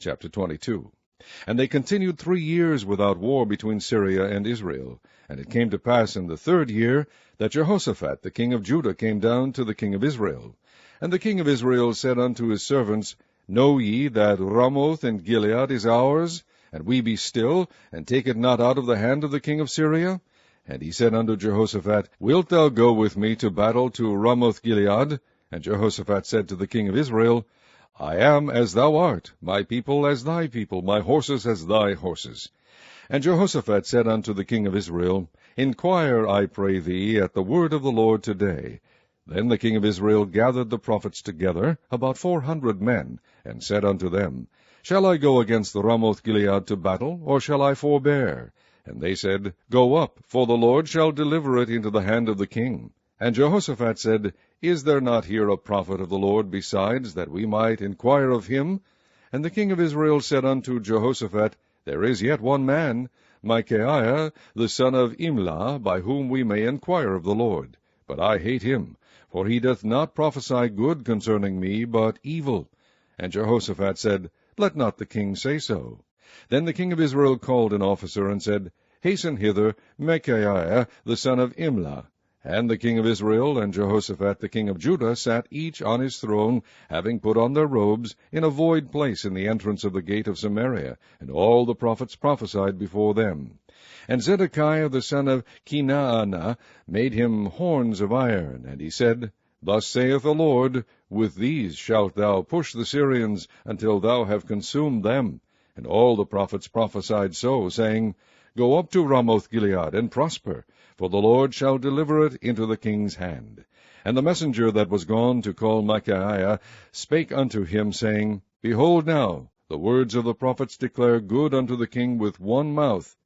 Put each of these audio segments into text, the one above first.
Chapter 22. And they continued 3 years without war between Syria and Israel. And it came to pass in the 3rd year that Jehoshaphat the king of Judah came down to the king of Israel. And the king of Israel said unto his servants, Know ye that Ramoth in Gilead is ours? And we be still, and take it not out of the hand of the king of Syria? And he said unto Jehoshaphat, Wilt thou go with me to battle to Ramoth-Gilead? And Jehoshaphat said to the king of Israel, I am as thou art, my people as thy people, my horses as thy horses. And Jehoshaphat said unto the king of Israel, Inquire, I pray thee, at the word of the Lord today. Then the king of Israel gathered the prophets together, about 400 men, and said unto them, Shall I go against the Ramoth-Gilead to battle, or shall I forbear? And they said, Go up, for the Lord shall deliver it into the hand of the king. And Jehoshaphat said, Is there not here a prophet of the Lord besides, that we might inquire of him? And the king of Israel said unto Jehoshaphat, There is yet one man, Micaiah, the son of Imlah, by whom we may inquire of the Lord. But I hate him, for he doth not prophesy good concerning me, but evil. And Jehoshaphat said, Let not the king say so. Then the king of Israel called an officer, and said, Hasten hither Micaiah, the son of Imlah. And the king of Israel and Jehoshaphat the king of Judah sat each on his throne, having put on their robes, in a void place in the entrance of the gate of Samaria, and all the prophets prophesied before them. And Zedekiah the son of Kenaanah made him horns of iron, and he said, Thus saith the Lord, With these shalt thou push the Syrians, until thou have consumed them. And all the prophets prophesied so, saying, Go up to Ramoth-Gilead, and prosper, for the Lord shall deliver it into the king's hand. And the messenger that was gone to call Micaiah spake unto him, saying, Behold now, the words of the prophets declare good unto the king with one mouth.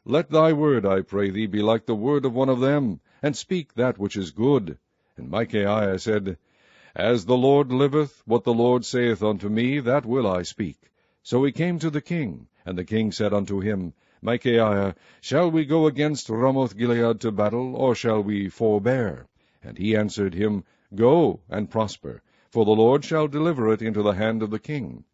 Let thy word, I pray thee, be like the word of one of them, and speak that which is good. And Micaiah said, As the Lord liveth, what the Lord saith unto me, that will I speak. So he came to the king, and the king said unto him, Micaiah, shall we go against Ramoth-Gilead to battle, or shall we forbear? And he answered him, Go, and prosper, for the Lord shall deliver it into the hand of the king.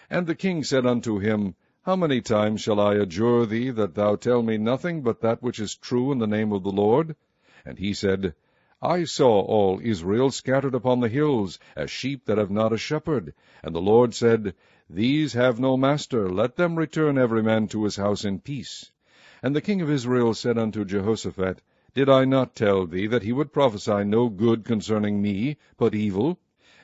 And the king said unto him, How many times shall I adjure thee that thou tell me nothing but that which is true in the name of the Lord? And he said, I saw all Israel scattered upon the hills, as sheep that have not a shepherd. And the Lord said, These have no master, let them return every man to his house in peace. And the king of Israel said unto Jehoshaphat, Did I not tell thee that he would prophesy no good concerning me, but evil?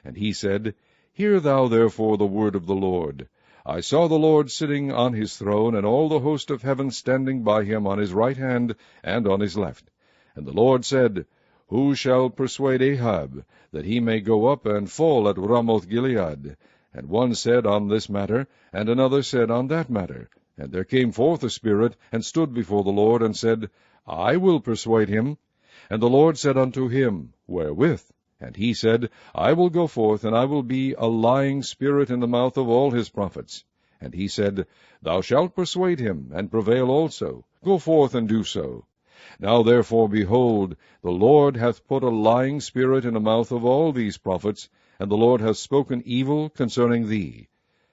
And he said, Hear thou therefore the word of the Lord. I saw the Lord sitting on his throne, and all the host of heaven standing by him on his right hand and on his left. And the Lord said, Who shall persuade Ahab, that he may go up and fall at Ramoth-Gilead? And one said on this matter, and another said on that matter. And there came forth a spirit, and stood before the Lord, and said, I will persuade him. And the Lord said unto him, Wherewith? And he said, I will go forth, and I will be a lying spirit in the mouth of all his prophets. And he said, Thou shalt persuade him, and prevail also. Go forth and do so. Now therefore, behold, the Lord hath put a lying spirit in the mouth of all these prophets, and the Lord hath spoken evil concerning thee.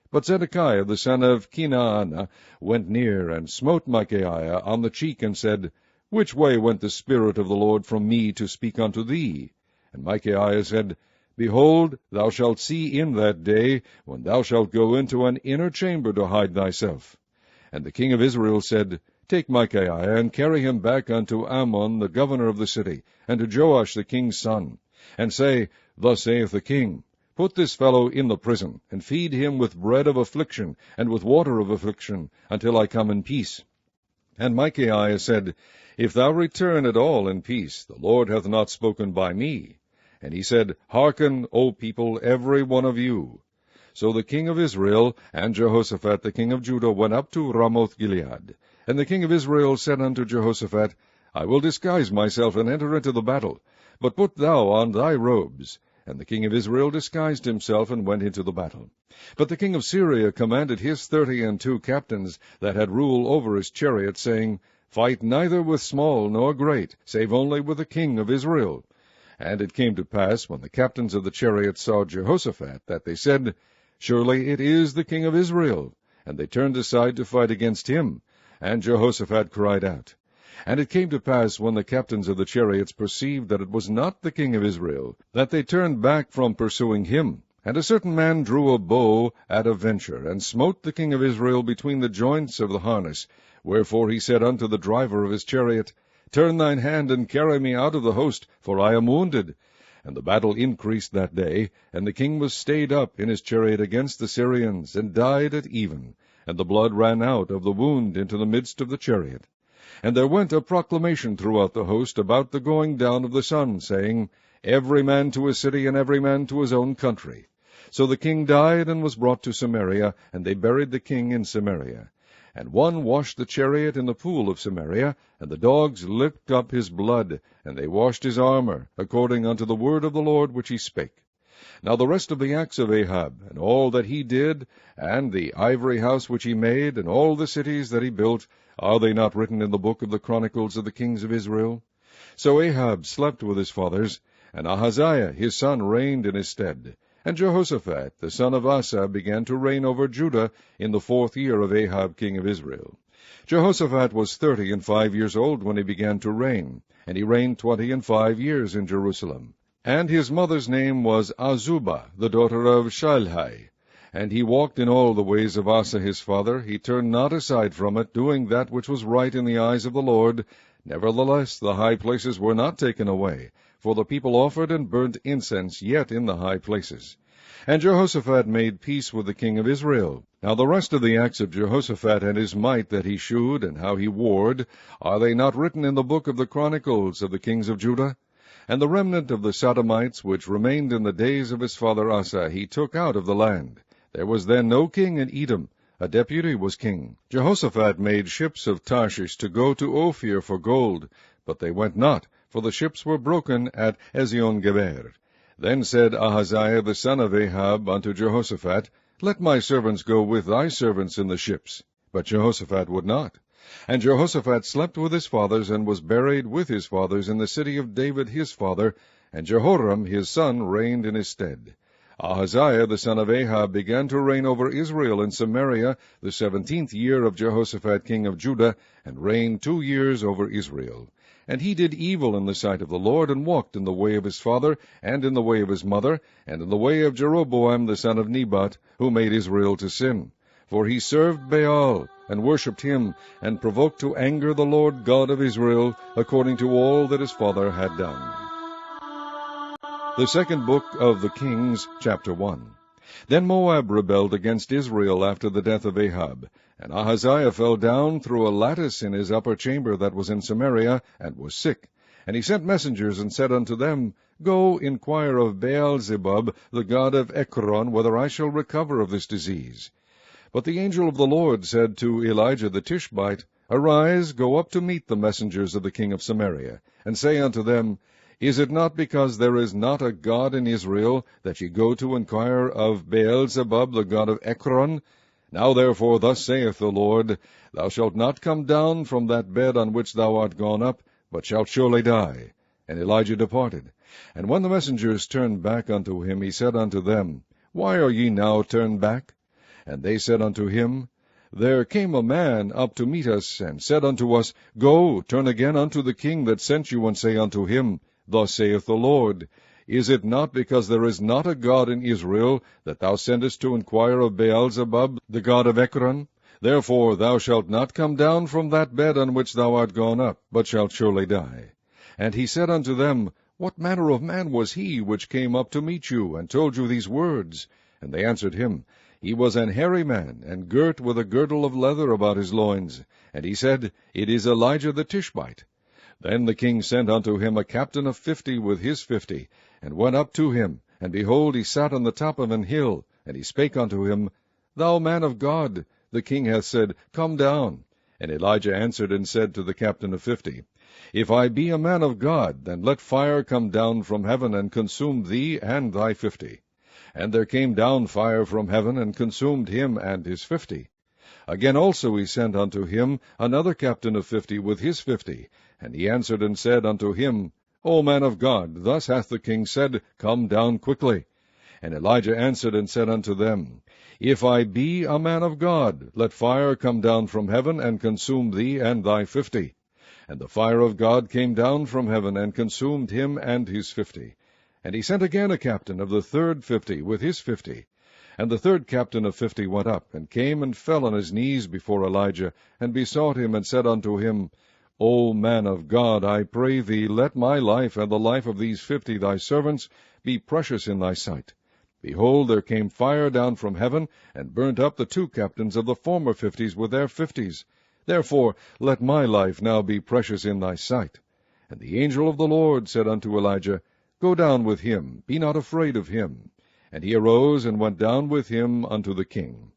But Zedekiah the son of Kenaanah went near, and smote Micaiah on the cheek, and said, Which way went the Spirit of the Lord from me to speak unto thee? And Micaiah said, Behold, thou shalt see in that day, when thou shalt go into an inner chamber to hide thyself. And the king of Israel said, Take Micaiah, and carry him back unto Ammon the governor of the city, and to Joash the king's son, and say, Thus saith the king, Put this fellow in the prison, and feed him with bread of affliction, and with water of affliction, until I come in peace. And Micaiah said, If thou return at all in peace, the Lord hath not spoken by me. And he said, Hearken, O people, every one of you. So the king of Israel and Jehoshaphat the king of Judah went up to Ramoth-Gilead. And the king of Israel said unto Jehoshaphat, I will disguise myself, and enter into the battle, but put thou on thy robes. And the king of Israel disguised himself, and went into the battle. But the king of Syria commanded his 32 captains that had rule over his chariot, saying, Fight neither with small nor great, save only with the king of Israel. And it came to pass, when the captains of the chariots saw Jehoshaphat, that they said, Surely it is the king of Israel. And they turned aside to fight against him. And Jehoshaphat cried out. And it came to pass, when the captains of the chariots perceived that it was not the king of Israel, that they turned back from pursuing him. And a certain man drew a bow at a venture, and smote the king of Israel between the joints of the harness. Wherefore he said unto the driver of his chariot, Turn thine hand, and carry me out of the host, for I am wounded. And the battle increased that day, and the king was stayed up in his chariot against the Syrians, and died at even. And the blood ran out of the wound into the midst of the chariot. And there went a proclamation throughout the host about the going down of the sun, saying, Every man to his city, and every man to his own country. So the king died, and was brought to Samaria, and they buried the king in Samaria. And one washed the chariot in the pool of Samaria, and the dogs licked up his blood, and they washed his armor, according unto the word of the Lord which he spake. Now the rest of the acts of Ahab, and all that he did, and the ivory house which he made, and all the cities that he built, are they not written in the book of the Chronicles of the kings of Israel? So Ahab slept with his fathers, and Ahaziah his son reigned in his stead. And Jehoshaphat the son of Asa began to reign over Judah in the 4th year of Ahab king of Israel. Jehoshaphat was 35 years old when he began to reign, and he reigned 25 years in Jerusalem. And his mother's name was Azubah, the daughter of Shilhi. And he walked in all the ways of Asa his father. He turned not aside from it, doing that which was right in the eyes of the Lord. Nevertheless the high places were not taken away, for the people offered and burnt incense yet in the high places. And Jehoshaphat made peace with the king of Israel. Now the rest of the acts of Jehoshaphat, and his might that he shewed, and how he warred, are they not written in the book of the Chronicles of the kings of Judah? And the remnant of the Sodomites, which remained in the days of his father Asa, he took out of the land. There was then no king in Edom. A deputy was king. Jehoshaphat made ships of Tarshish to go to Ophir for gold, but they went not, for the ships were broken at Ezion-Geber. Then said Ahaziah the son of Ahab unto Jehoshaphat, Let my servants go with thy servants in the ships. But Jehoshaphat would not. And Jehoshaphat slept with his fathers, and was buried with his fathers in the city of David his father, and Jehoram his son reigned in his stead. Ahaziah the son of Ahab began to reign over Israel in Samaria the 17th year of Jehoshaphat king of Judah, and reigned 2 years over Israel. And he did evil in the sight of the Lord, and walked in the way of his father, and in the way of his mother, and in the way of Jeroboam the son of Nebat, who made Israel to sin. For he served Baal, and worshipped him, and provoked to anger the Lord God of Israel, according to all that his father had done. The second book of the Kings, chapter 1. Then Moab rebelled against Israel after the death of Ahab. And Ahaziah fell down through a lattice in his upper chamber that was in Samaria, and was sick. And he sent messengers, and said unto them, Go, inquire of Baal-zebub, the god of Ekron, whether I shall recover of this disease. But the angel of the Lord said to Elijah the Tishbite, Arise, go up to meet the messengers of the king of Samaria, and say unto them, Is it not because there is not a God in Israel, that ye go to inquire of Baal-zebub, the god of Ekron? Now therefore thus saith the Lord, Thou shalt not come down from that bed on which thou art gone up, but shalt surely die. And Elijah departed. And when the messengers turned back unto him, he said unto them, Why are ye now turned back? And they said unto him, There came a man up to meet us, and said unto us, Go, turn again unto the king that sent you, and say unto him, Thus saith the Lord, Is it not because there is not a God in Israel, that thou sendest to inquire of Baal-zebub, the god of Ekron? Therefore thou shalt not come down from that bed on which thou art gone up, but shalt surely die. And he said unto them, What manner of man was he which came up to meet you, and told you these words? And they answered him, He was an hairy man, and girt with a girdle of leather about his loins. And he said, It is Elijah the Tishbite. Then the king sent unto him a captain of 50 with his 50, and went up to him. And behold, he sat on the top of an hill. And he spake unto him, Thou man of God, the king hath said, Come down. And Elijah answered and said to the captain of 50, If I be a man of God, then let fire come down from heaven, and consume thee and thy 50. And there came down fire from heaven, and consumed him and his 50. Again also he sent unto him another captain of 50 with his 50. And he answered and said unto him, O man of God, thus hath the king said, Come down quickly. And Elijah answered and said unto them, If I be a man of God, let fire come down from heaven, and consume thee and thy 50. And the fire of God came down from heaven, and consumed him and his 50. And he sent again a captain of the third 50 with his 50. And the third captain of 50 went up, and came and fell on his knees before Elijah, and besought him, and said unto him, O man of God, I pray thee, let my life and the life of these 50 thy servants be precious in thy sight. Behold, there came fire down from heaven, and burnt up the 2 captains of the former 50s with their 50s. Therefore let my life now be precious in thy sight. And the angel of the Lord said unto Elijah, Go down with him, be not afraid of him. And he arose and went down with him unto the king.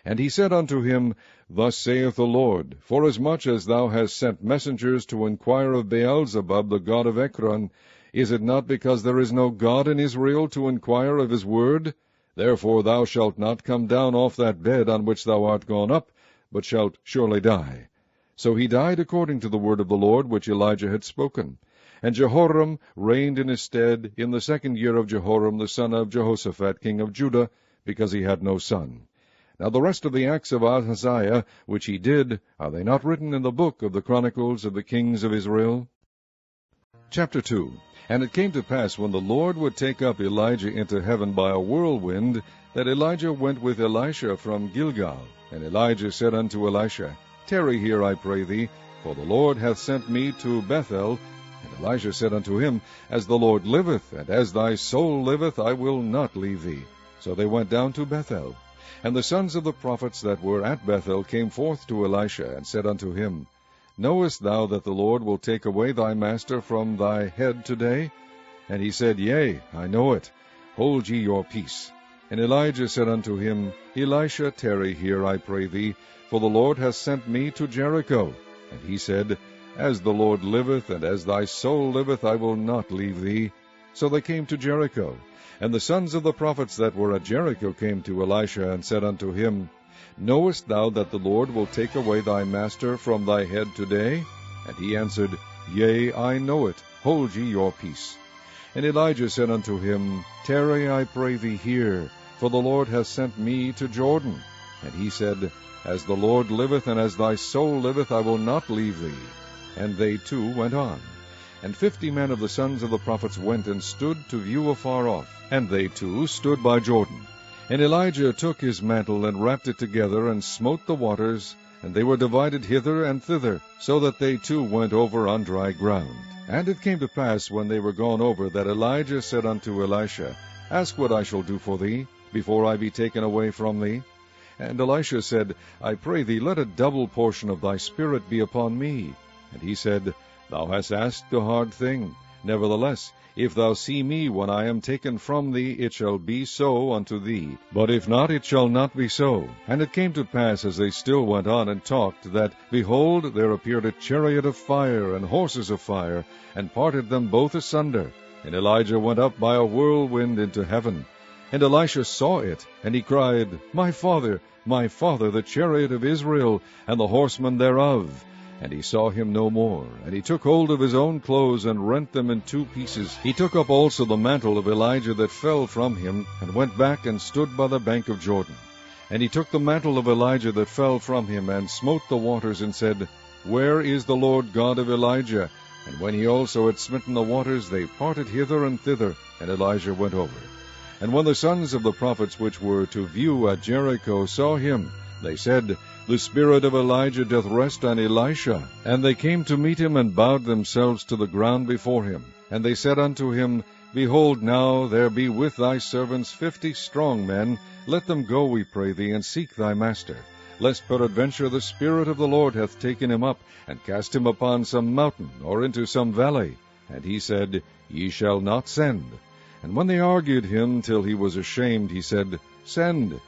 And he said unto him, Thus saith the Lord, Forasmuch as thou hast sent messengers to inquire of Beelzebub, the god of Ekron, is it not because there is no God in Israel to inquire of his word? Therefore thou shalt not come down off that bed on which thou art gone up, but shalt surely die. So he died according to the word of the Lord which Elijah had spoken. And Jehoram reigned in his stead in the 2nd year of Jehoram the son of Jehoshaphat king of Judah, because he had no son. Now the rest of the acts of Ahaziah, which he did, are they not written in the book of the Chronicles of the kings of Israel? Chapter 2. And it came to pass, when the Lord would take up Elijah into heaven by a whirlwind, that Elijah went with Elisha from Gilgal. And Elijah said unto Elisha, Tarry here, I pray thee, for the Lord hath sent me to Bethel. And Elisha said unto him, As the Lord liveth, and as thy soul liveth, I will not leave thee. So they went down to Bethel. And the sons of the prophets that were at Bethel came forth to Elisha, and said unto him, Knowest thou that the Lord will take away thy master from thy head today? And he said, Yea, I know it. Hold ye your peace. And Elijah said unto him, Elisha, tarry here, I pray thee, for the Lord hath sent me to Jericho. And he said, As the Lord liveth, and as thy soul liveth, I will not leave thee. So they came to Jericho. And the sons of the prophets that were at Jericho came to Elisha, and said unto him, Knowest thou that the Lord will take away thy master from thy head today? And he answered, Yea, I know it. Hold ye your peace. And Elijah said unto him, Tarry, I pray thee here, for the Lord hath sent me to Jordan. And he said, As the Lord liveth, and as thy soul liveth, I will not leave thee. And they too went on. And 50 men of the sons of the prophets went and stood to view afar off, and they too stood by Jordan. And Elijah took his mantle, and wrapped it together, and smote the waters, and they were divided hither and thither, so that they too went over on dry ground. And it came to pass, when they were gone over, that Elijah said unto Elisha, Ask what I shall do for thee, before I be taken away from thee. And Elisha said, I pray thee, let a double portion of thy spirit be upon me. And he said, Thou hast asked a hard thing. Nevertheless, if thou see me when I am taken from thee, it shall be so unto thee. But if not, it shall not be so. And it came to pass, as they still went on and talked, that, behold, there appeared a chariot of fire, and horses of fire, and parted them both asunder. And Elijah went up by a whirlwind into heaven. And Elisha saw it, and he cried, My father, the chariot of Israel, and the horsemen thereof. And he saw him no more. And he took hold of his own clothes, and rent them in 2 pieces. He took up also the mantle of Elijah that fell from him, and went back and stood by the bank of Jordan. And he took the mantle of Elijah that fell from him, and smote the waters, and said, Where is the Lord God of Elijah? And when he also had smitten the waters, they parted hither and thither, and Elijah went over. And when the sons of the prophets which were to view at Jericho saw him, they said, The spirit of Elijah doth rest on Elisha. And they came to meet him, and bowed themselves to the ground before him. And they said unto him, Behold, now there be with thy servants 50 strong men. Let them go, we pray thee, and seek thy master, lest peradventure the Spirit of the Lord hath taken him up, and cast him upon some mountain, or into some valley. And he said, Ye shall not send. And when they argued him till he was ashamed, he said, Send.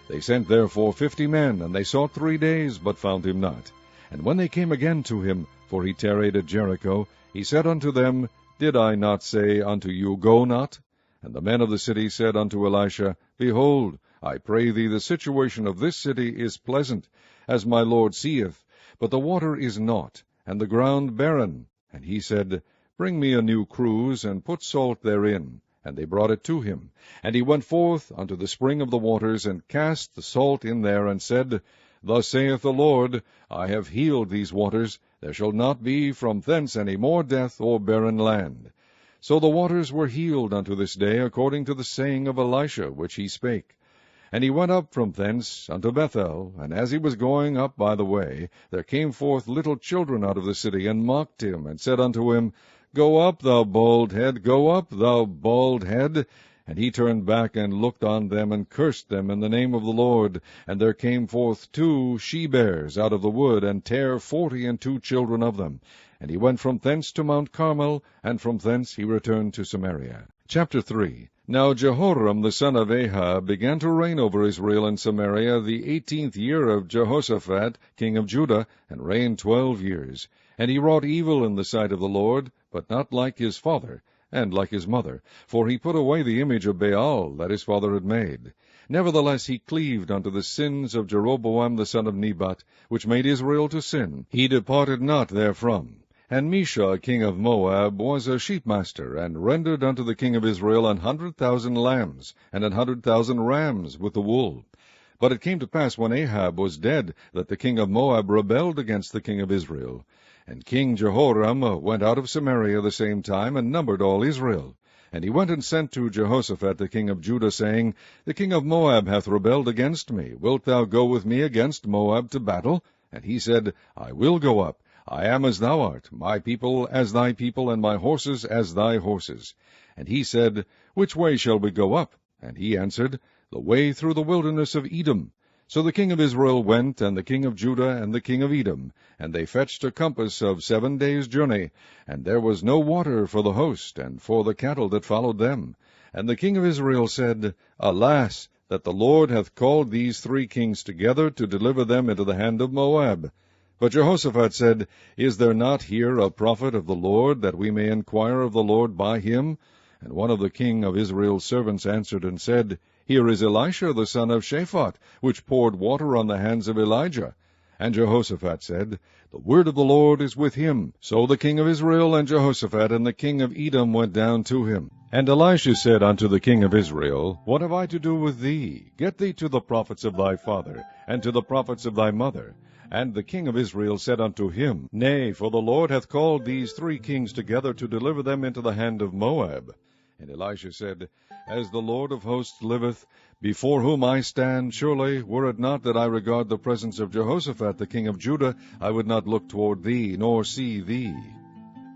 They sent therefore 50 men, and they sought 3 days, but found him not. And when they came again to him, for he tarried at Jericho, he said unto them, Did I not say unto you, Go not? And the men of the city said unto Elisha, Behold, I pray thee, the situation of this city is pleasant, as my Lord seeth, but the water is naught, and the ground barren. And he said, Bring me a new cruse, and put salt therein. and they brought it to him. And he went forth unto the spring of the waters, and cast the salt in there, and said, Thus saith the Lord, I have healed these waters, there shall not be from thence any more death or barren land. So the waters were healed unto this day, according to the saying of Elisha which he spake. And he went up from thence unto Bethel, and as he was going up by the way, there came forth little children out of the city, and mocked him, and said unto him, Go up, thou bald head, go up, thou bald head. And he turned back, and looked on them, and cursed them in the name of the Lord. And there came forth 2 she-bears out of the wood, and tare 42 children of them. And he went from thence to Mount Carmel, and from thence he returned to Samaria. Chapter 3. Now Jehoram the son of Ahab began to reign over Israel and Samaria the 18th year of Jehoshaphat king of Judah, and reigned 12 years. And he wrought evil in the sight of the Lord, but not like his father, and like his mother, for he put away the image of Baal that his father had made. Nevertheless he cleaved unto the sins of Jeroboam the son of Nebat, which made Israel to sin. He departed not therefrom. And Mesha king of Moab was a sheepmaster, and rendered unto the king of Israel 100,000 lambs, and 100,000 rams with the wool. But it came to pass, when Ahab was dead, that the king of Moab rebelled against the king of Israel. And King Jehoram went out of Samaria the same time, and numbered all Israel. And he went and sent to Jehoshaphat the king of Judah, saying, The king of Moab hath rebelled against me. Wilt thou go with me against Moab to battle? And he said, I will go up. I am as thou art, my people as thy people, and my horses as thy horses. And he said, Which way shall we go up? And he answered, The way through the wilderness of Edom. So the king of Israel went, and the king of Judah, and the king of Edom, and they fetched a compass of 7 days' journey, and there was no water for the host, and for the cattle that followed them. And the king of Israel said, Alas, that the Lord hath called these 3 kings together to deliver them into the hand of Moab. But Jehoshaphat said, Is there not here a prophet of the Lord, that we may inquire of the Lord by him? And one of the king of Israel's servants answered and said, Here is Elisha the son of Shaphat, which poured water on the hands of Elijah. And Jehoshaphat said, The word of the Lord is with him. So the king of Israel and Jehoshaphat and the king of Edom went down to him. And Elisha said unto the king of Israel, What have I to do with thee? Get thee to the prophets of thy father, and to the prophets of thy mother. And the king of Israel said unto him, Nay, for the Lord hath called these 3 kings together to deliver them into the hand of Moab. And Elisha said, As the Lord of hosts liveth, before whom I stand, surely, were it not that I regard the presence of Jehoshaphat the king of Judah, I would not look toward thee, nor see thee.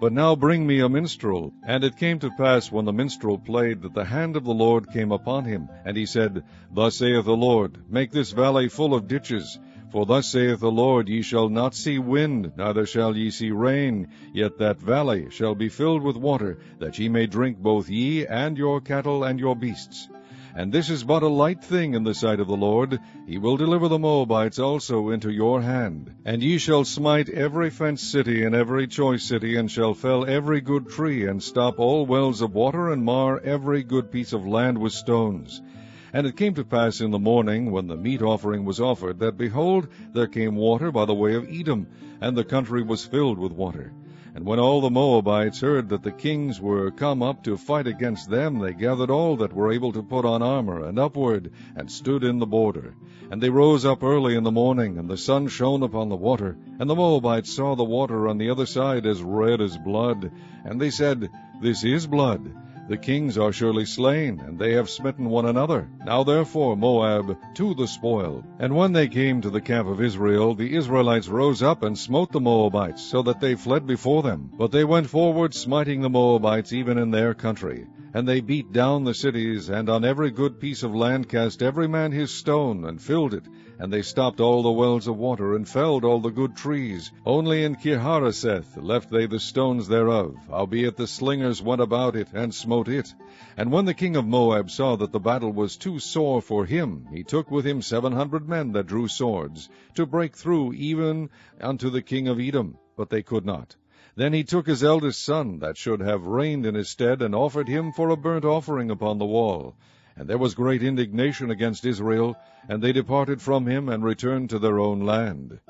But now bring me a minstrel. And it came to pass, when the minstrel played, that the hand of the Lord came upon him. And he said, Thus saith the Lord, Make this valley full of ditches. For thus saith the Lord, Ye shall not see wind, neither shall ye see rain, yet that valley shall be filled with water, that ye may drink both ye, and your cattle, and your beasts. And this is but a light thing in the sight of the Lord. He will deliver the Moabites also into your hand. And ye shall smite every fenced city, and every choice city, and shall fell every good tree, and stop all wells of water, and mar every good piece of land with stones. And it came to pass in the morning, when the meat offering was offered, that, behold, there came water by the way of Edom, and the country was filled with water. And when all the Moabites heard that the kings were come up to fight against them, they gathered all that were able to put on armor, and upward, and stood in the border. And they rose up early in the morning, and the sun shone upon the water. And the Moabites saw the water on the other side as red as blood. And they said, This is blood. The kings are surely slain, and they have smitten one another. Now therefore, Moab, to the spoil. And when they came to the camp of Israel, the Israelites rose up and smote the Moabites, so that they fled before them. But they went forward, smiting the Moabites even in their country. And they beat down the cities, and on every good piece of land cast every man his stone, and filled it. And they stopped all the wells of water, and felled all the good trees. Only in Kirharaseth left they the stones thereof, howbeit the slingers went about it, and smote it. And when the king of Moab saw that the battle was too sore for him, he took with him 700 men that drew swords, to break through even unto the king of Edom, but they could not. Then he took his eldest son, that should have reigned in his stead, and offered him for a burnt offering upon the wall. And there was great indignation against Israel, and they departed from him, and returned to their own land.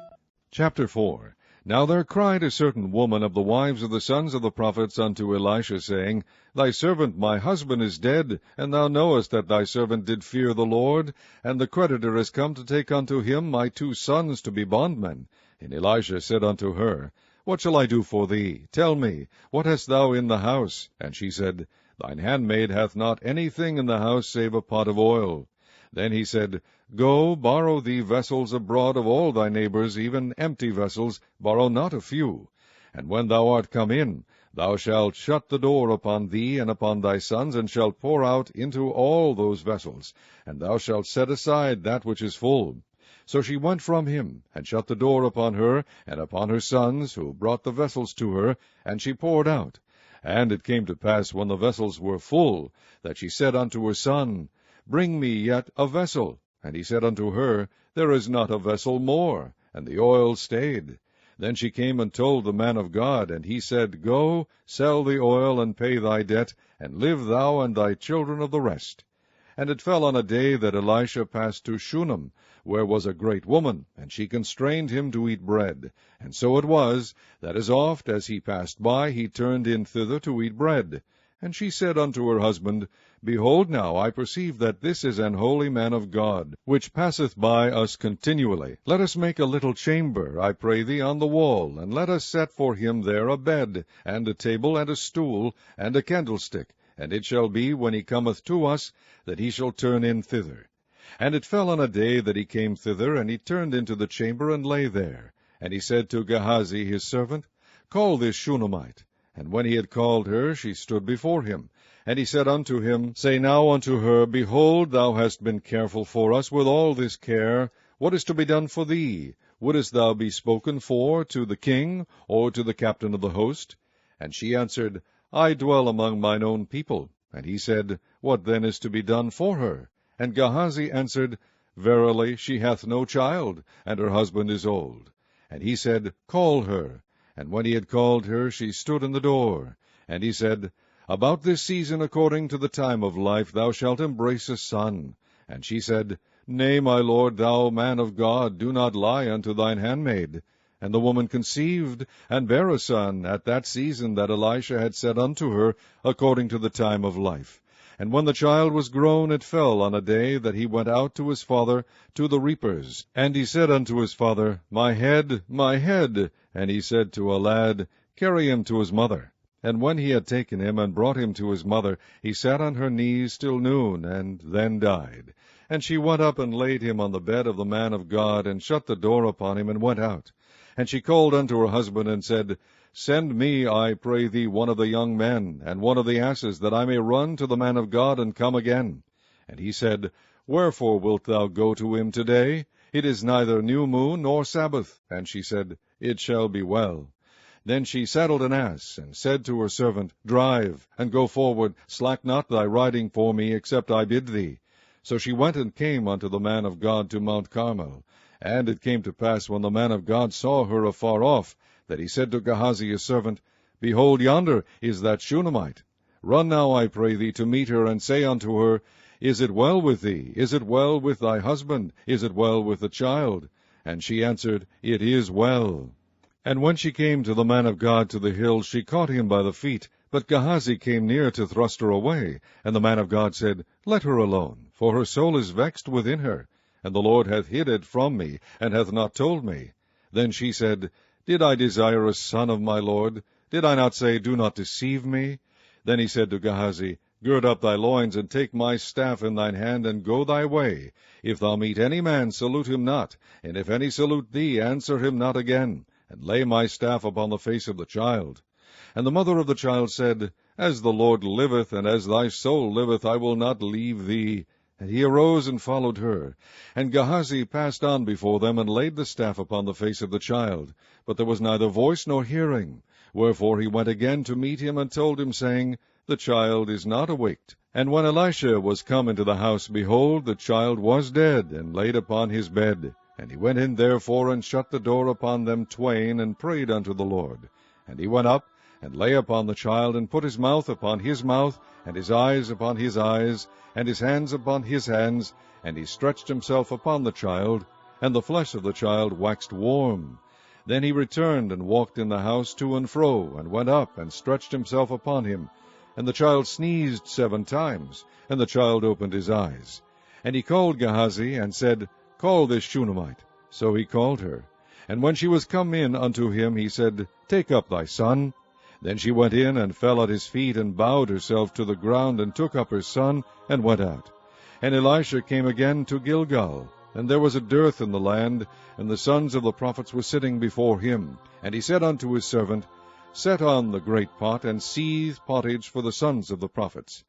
Chapter 4. Now there cried a certain woman of the wives of the sons of the prophets unto Elisha, saying, Thy servant my husband is dead, and thou knowest that thy servant did fear the Lord, and the creditor is come to take unto him my 2 sons to be bondmen. And Elisha said unto her, What shall I do for thee? Tell me, what hast thou in the house? And she said, Thine handmaid hath not anything in the house save a pot of oil. Then he said, Go, borrow thee vessels abroad of all thy neighbors, even empty vessels, borrow not a few. And when thou art come in, thou shalt shut the door upon thee and upon thy sons, and shalt pour out into all those vessels, and thou shalt set aside that which is full. So she went from him, and shut the door upon her, and upon her sons, who brought the vessels to her, and she poured out. And it came to pass, when the vessels were full, that she said unto her son, Bring me yet a vessel. And he said unto her, There is not a vessel more. And the oil stayed. Then she came and told the man of God, and he said, Go, sell the oil, and pay thy debt, and live thou and thy children of the rest. And it fell on a day that Elisha passed to Shunem, where was a great woman, and she constrained him to eat bread. And so it was, that as oft as he passed by, he turned in thither to eat bread. And she said unto her husband, Behold now, I perceive that this is an holy man of God, which passeth by us continually. Let us make a little chamber, I pray thee, on the wall, and let us set for him there a bed, and a table, and a stool, and a candlestick. And it shall be, when he cometh to us, that he shall turn in thither. And it fell on a day that he came thither, and he turned into the chamber, and lay there. And he said to Gehazi his servant, Call this Shunammite. And when he had called her, she stood before him. And he said unto him, Say now unto her, Behold, thou hast been careful for us with all this care. What is to be done for thee? Wouldest thou be spoken for to the king, or to the captain of the host? And she answered, I dwell among mine own people. And he said, What then is to be done for her? And Gehazi answered, Verily, she hath no child, and her husband is old. And he said, Call her. And when he had called her, she stood in the door. And he said, About this season, according to the time of life, thou shalt embrace a son. And she said, Nay, my lord, thou man of God, do not lie unto thine handmaid. And the woman conceived, and bare a son, at that season that Elisha had said unto her, according to the time of life. And when the child was grown, it fell on a day that he went out to his father to the reapers. And he said unto his father, My head, my head. And he said to a lad, Carry him to his mother. And when he had taken him and brought him to his mother, he sat on her knees till noon, and then died. And she went up and laid him on the bed of the man of God, and shut the door upon him, and went out. And she called unto her husband, and said, Send me, I pray thee, one of the young men, and one of the asses, that I may run to the man of God, and come again. And he said, Wherefore wilt thou go to him today? It is neither new moon nor Sabbath. And she said, It shall be well. Then she saddled an ass, and said to her servant, Drive, and go forward, slack not thy riding for me, except I bid thee. So she went and came unto the man of God to Mount Carmel. And it came to pass, when the man of God saw her afar off, that he said to Gehazi his servant, Behold, yonder is that Shunammite. Run now, I pray thee, to meet her, and say unto her, Is it well with thee? Is it well with thy husband? Is it well with the child? And she answered, It is well. And when she came to the man of God to the hill, she caught him by the feet. But Gehazi came near to thrust her away. And the man of God said, Let her alone, for her soul is vexed within her. And the Lord hath hid it from me, and hath not told me. Then she said, Did I desire a son of my Lord? Did I not say, Do not deceive me? Then he said to Gehazi, Gird up thy loins, and take my staff in thine hand, and go thy way. If thou meet any man, salute him not, and if any salute thee, answer him not again, and lay my staff upon the face of the child. And the mother of the child said, As the Lord liveth, and as thy soul liveth, I will not leave thee. And he arose and followed her. And Gehazi passed on before them, and laid the staff upon the face of the child. But there was neither voice nor hearing. Wherefore he went again to meet him, and told him, saying, The child is not awaked. And when Elisha was come into the house, behold, the child was dead, and laid upon his bed. And he went in therefore, and shut the door upon them twain, and prayed unto the Lord. And he went up, and lay upon the child, and put his mouth upon his mouth, and his eyes upon his eyes, and his hands upon his hands, and he stretched himself upon the child, and the flesh of the child waxed warm. Then he returned and walked in the house to and fro, and went up and stretched himself upon him. And the child sneezed 7 times, and the child opened his eyes. And he called Gehazi, and said, Call this Shunammite. So he called her. And when she was come in unto him, he said, Take up thy son. Then she went in, and fell at his feet, and bowed herself to the ground, and took up her son, and went out. And Elisha came again to Gilgal. And there was a dearth in the land, and the sons of the prophets were sitting before him. And he said unto his servant, Set on the great pot, and seethe pottage for the sons of the prophets.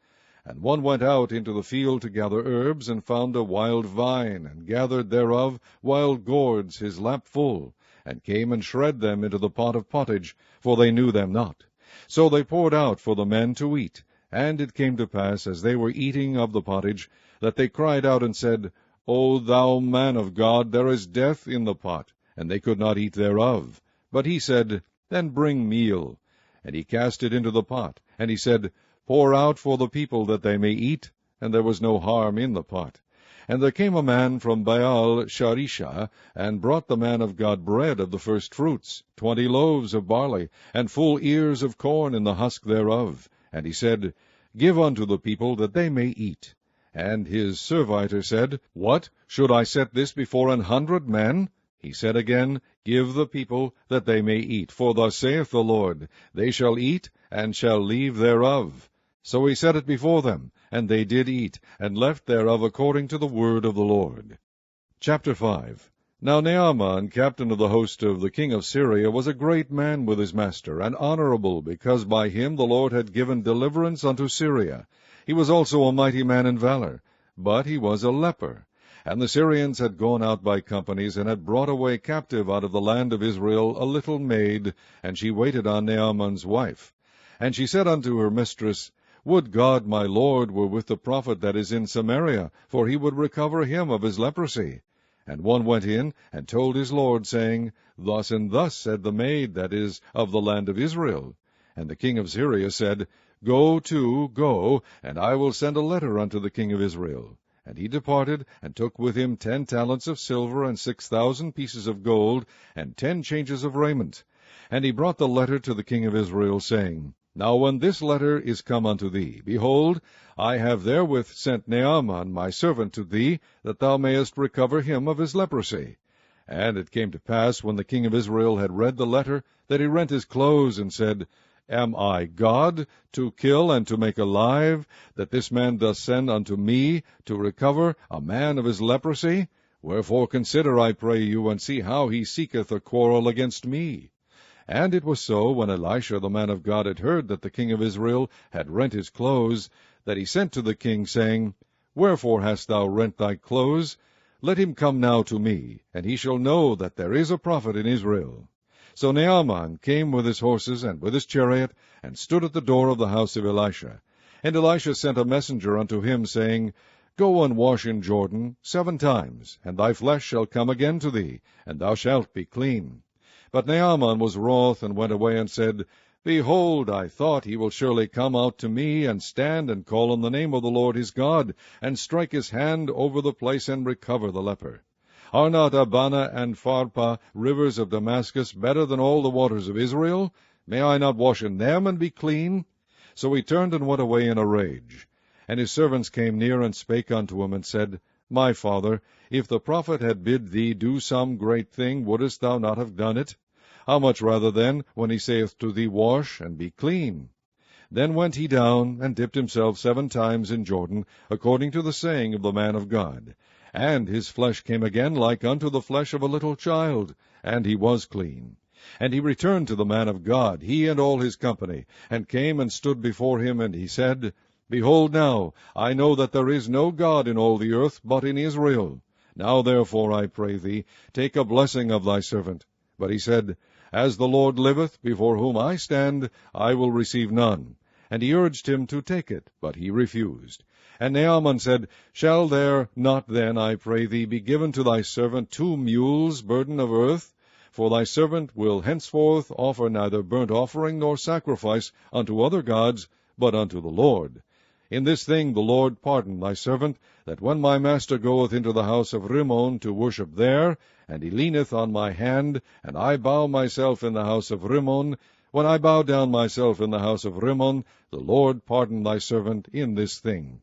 And one went out into the field to gather herbs, and found a wild vine, and gathered thereof wild gourds his lap full, and came and shred them into the pot of pottage, for they knew them not. So they poured out for the men to eat. And it came to pass, as they were eating of the pottage, that they cried out and said, O thou man of God, there is death in the pot. And they could not eat thereof. But he said, Then bring meal. And he cast it into the pot. And he said, Pour out for the people that they may eat. And there was no harm in the pot. And there came a man from Baal Sharisha, and brought the man of God bread of the first fruits, 20 loaves of barley, and full ears of corn in the husk thereof. And he said, Give unto the people that they may eat. And his servitor said, What? Should I set this before 100 men? He said again, Give the people that they may eat. For thus saith the Lord, They shall eat, and shall leave thereof. So he set it before them, and they did eat, and left thereof according to the word of the Lord. Chapter 5. Now Naaman, captain of the host of the king of Syria, was a great man with his master, and honorable, because by him the Lord had given deliverance unto Syria. He was also a mighty man in valor, but he was a leper. And the Syrians had gone out by companies, and had brought away captive out of the land of Israel a little maid, and she waited on Naaman's wife. And she said unto her mistress, Would God my Lord were with the prophet that is in Samaria, for he would recover him of his leprosy. And one went in, and told his lord, saying, Thus and thus said the maid that is of the land of Israel. And the king of Syria said, Go, and I will send a letter unto the king of Israel. And he departed, and took with him 10 talents of silver, and 6,000 pieces of gold, and 10 changes of raiment. And he brought the letter to the king of Israel, saying, Now when this letter is come unto thee, behold, I have therewith sent Naaman my servant to thee, that thou mayest recover him of his leprosy. And it came to pass, when the king of Israel had read the letter, that he rent his clothes, and said, Am I God, to kill and to make alive, that this man doth send unto me to recover a man of his leprosy? Wherefore consider, I pray you, and see how he seeketh a quarrel against me. And it was so, when Elisha the man of God had heard that the king of Israel had rent his clothes, that he sent to the king, saying, Wherefore hast thou rent thy clothes? Let him come now to me, and he shall know that there is a prophet in Israel. So Naaman came with his horses and with his chariot, and stood at the door of the house of Elisha. And Elisha sent a messenger unto him, saying, Go and wash in Jordan 7 times, and thy flesh shall come again to thee, and thou shalt be clean. But Naaman was wroth, and went away, and said, Behold, I thought he will surely come out to me, and stand and call on the name of the Lord his God, and strike his hand over the place, and recover the leper. Are not Abana and Pharpah, rivers of Damascus, better than all the waters of Israel? May I not wash in them, and be clean? So he turned and went away in a rage. And his servants came near, and spake unto him, and said, My father, if the prophet had bid thee do some great thing, wouldest thou not have done it? How much rather then, when he saith to thee, Wash, and be clean? Then went he down, and dipped himself 7 times in Jordan, according to the saying of the man of God. And his flesh came again like unto the flesh of a little child, and he was clean. And he returned to the man of God, he and all his company, and came and stood before him, and he said, Behold now, I know that there is no God in all the earth but in Israel. Now therefore, I pray thee, take a blessing of thy servant. But he said, As the Lord liveth, before whom I stand, I will receive none. And he urged him to take it, but he refused. And Naaman said, Shall there not then, I pray thee, be given to thy servant 2 mules' burden of earth? For thy servant will henceforth offer neither burnt offering nor sacrifice unto other gods, but unto the Lord. In this thing the Lord pardon thy servant, that when my master goeth into the house of Rimmon to worship there, and he leaneth on my hand, and I bow myself in the house of Rimmon, when I bow down myself in the house of Rimmon, the Lord pardon thy servant in this thing.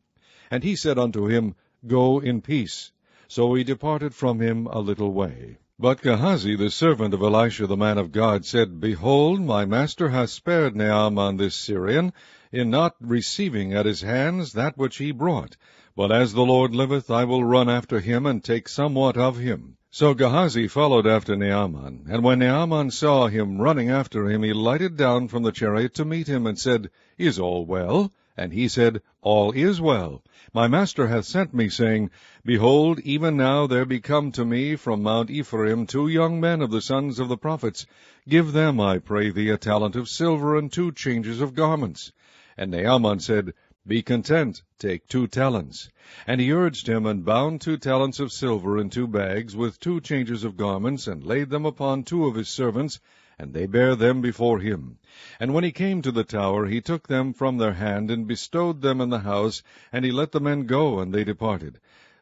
And he said unto him, Go in peace. So he departed from him a little way. But Gehazi, the servant of Elisha the man of God, said, Behold, my master hath spared Naaman this Syrian, in not receiving at his hands that which he brought. But as the Lord liveth, I will run after him, and take somewhat of him. So Gehazi followed after Naaman, and when Naaman saw him running after him, he lighted down from the chariot to meet him, and said, Is all well? And he said, All is well. My master hath sent me, saying, Behold, even now there be come to me from Mount Ephraim 2 young men of the sons of the prophets. Give them, I pray thee, a talent of silver and 2 changes of garments. And Naaman said, Be content, take 2 talents. And he urged him, and bound 2 talents of silver in 2 bags, with 2 changes of garments, and laid them upon 2 of his servants, and they bare them before him. And when he came to the tower, he took them from their hand, and bestowed them in the house, and he let the men go, and they departed.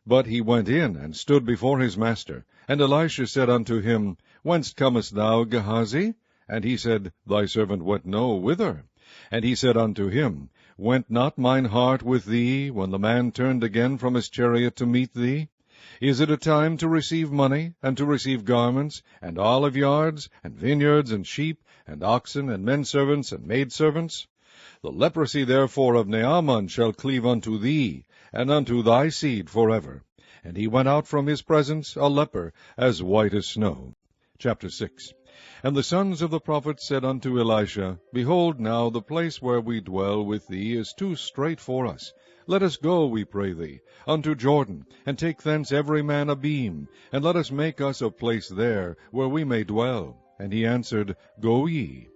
But he went in, and stood before his master. And Elisha said unto him, Whence comest thou, Gehazi? And he said, Thy servant went no whither. And he said unto him, Went not mine heart with thee, when the man turned again from his chariot to meet thee? Is it a time to receive money, and to receive garments, and oliveyards, and vineyards, and sheep, and oxen, and menservants, and maidservants? The leprosy therefore of Naaman shall cleave unto thee, and unto thy seed forever. And he went out from his presence a leper, as white as snow. Chapter 6. And the sons of the prophets said unto Elisha, Behold, now the place where we dwell with thee is too strait for us. Let us go, we pray thee, unto Jordan, and take thence every man a beam, and let us make us a place there, where we may dwell. And he answered, Go ye.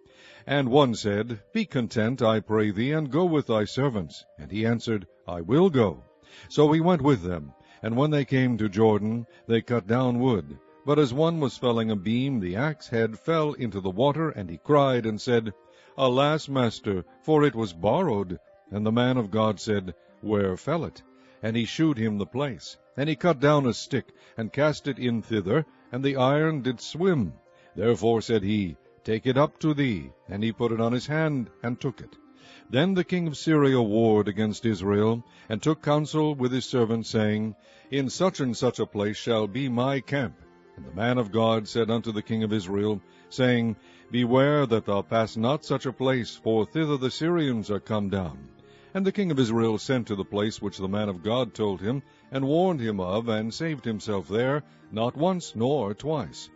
And one said, Be content, I pray thee, and go with thy servants. And he answered, I will go. So he went with them. And when they came to Jordan, they cut down wood. But as one was felling a beam, the axe head fell into the water, and he cried and said, Alas, master, for it was borrowed. And the man of God said, Where fell it? And he shewed him the place. And he cut down a stick, and cast it in thither, and the iron did swim. Therefore said he, Take it up to thee. And he put it on his hand, and took it. Then the king of Syria warred against Israel, and took counsel with his servants, saying, In such and such a place shall be my camp. And the man of God said unto the king of Israel, saying, Beware that thou pass not such a place, for thither the Syrians are come down. And the king of Israel sent to the place which the man of God told him, and warned him of, and saved himself there, not once nor twice.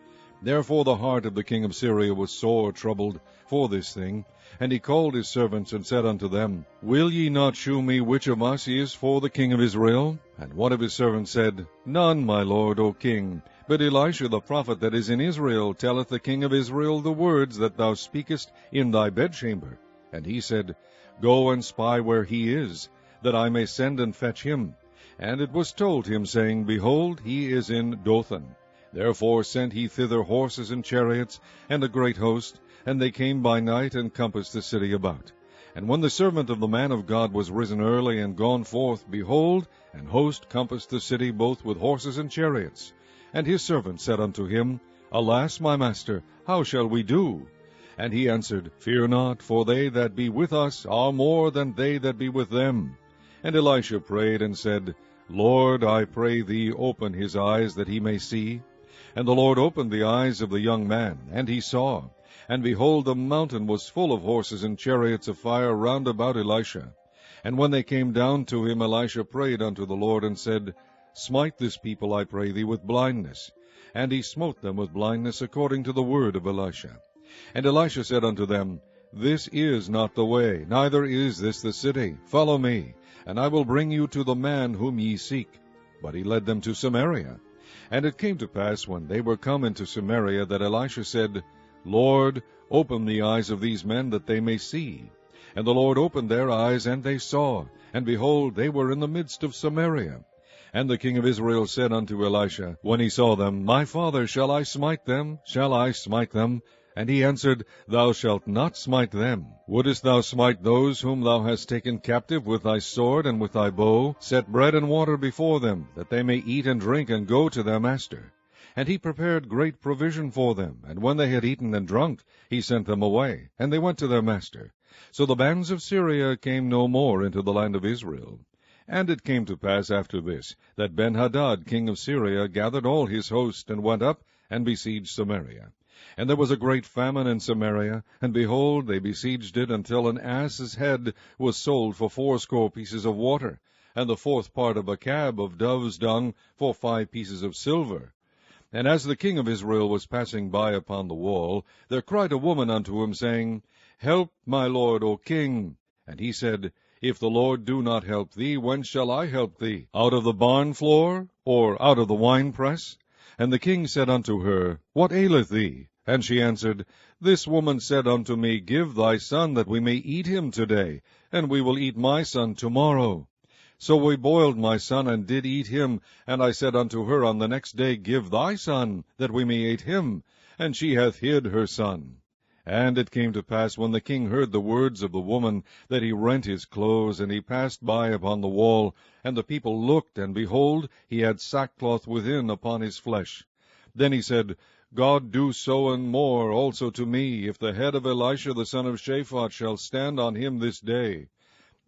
Therefore the heart of the king of Syria was sore troubled for this thing. And he called his servants, and said unto them, Will ye not shew me which of us is for the king of Israel? And one of his servants said, None, my lord, O king. But Elisha the prophet that is in Israel telleth the king of Israel the words that thou speakest in thy bedchamber. And he said, Go and spy where he is, that I may send and fetch him. And it was told him, saying, Behold, he is in Dothan. Therefore sent he thither horses and chariots, and a great host, and they came by night, and compassed the city about. And when the servant of the man of God was risen early, and gone forth, behold, an host compassed the city both with horses and chariots. And his servant said unto him, Alas, my master, how shall we do? And he answered, Fear not, for they that be with us are more than they that be with them. And Elisha prayed and said, Lord, I pray thee, open his eyes, that he may see. And the Lord opened the eyes of the young man, and he saw. And behold, the mountain was full of horses and chariots of fire round about Elisha. And when they came down to him, Elisha prayed unto the Lord, and said, Smite this people, I pray thee, with blindness. And he smote them with blindness, according to the word of Elisha. And Elisha said unto them, This is not the way, neither is this the city. Follow me, and I will bring you to the man whom ye seek. But he led them to Samaria. And it came to pass, when they were come into Samaria, that Elisha said, Lord, open the eyes of these men, that they may see. And the Lord opened their eyes, and they saw. And behold, they were in the midst of Samaria. And the king of Israel said unto Elisha, when he saw them, My father, shall I smite them? Shall I smite them? And he answered, Thou shalt not smite them. Wouldest thou smite those whom thou hast taken captive with thy sword and with thy bow? Set bread and water before them, that they may eat and drink and go to their master. And he prepared great provision for them, and when they had eaten and drunk, he sent them away, and they went to their master. So the bands of Syria came no more into the land of Israel. And it came to pass after this, that Ben-Hadad king of Syria gathered all his host, and went up, and besieged Samaria. And there was a great famine in Samaria, and behold, they besieged it until an ass's head was sold for 80 pieces of water, and the 4th part of a cab of dove's dung for 5 pieces of silver. And as the king of Israel was passing by upon the wall, there cried a woman unto him, saying, Help, my lord, O king. And he said, If the Lord do not help thee, whence shall I help thee? Out of the barn floor, or out of the winepress? And the king said unto her, What aileth thee? And she answered, This woman said unto me, Give thy son, that we may eat him today, and we will eat my son tomorrow. So we boiled my son, and did eat him. And I said unto her on the next day, Give thy son, that we may eat him. And she hath hid her son. And it came to pass, when the king heard the words of the woman, that he rent his clothes, and he passed by upon the wall. And the people looked, and behold, he had sackcloth within upon his flesh. Then he said, God do so and more also to me, if the head of Elisha the son of Shaphat shall stand on him this day.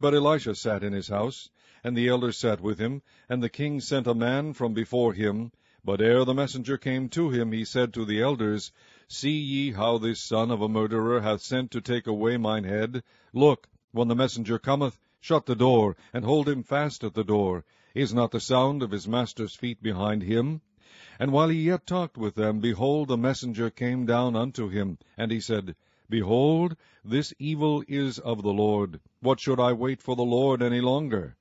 But Elisha sat in his house, and the elders sat with him, and the king sent a man from before him. But ere the messenger came to him, he said to the elders, See ye how this son of a murderer hath sent to take away mine head? Look, when the messenger cometh, shut the door, and hold him fast at the door. Is not the sound of his master's feet behind him? And while he yet talked with them, behold, the messenger came down unto him. And he said, Behold, this evil is of the Lord. What should I wait for the Lord any longer?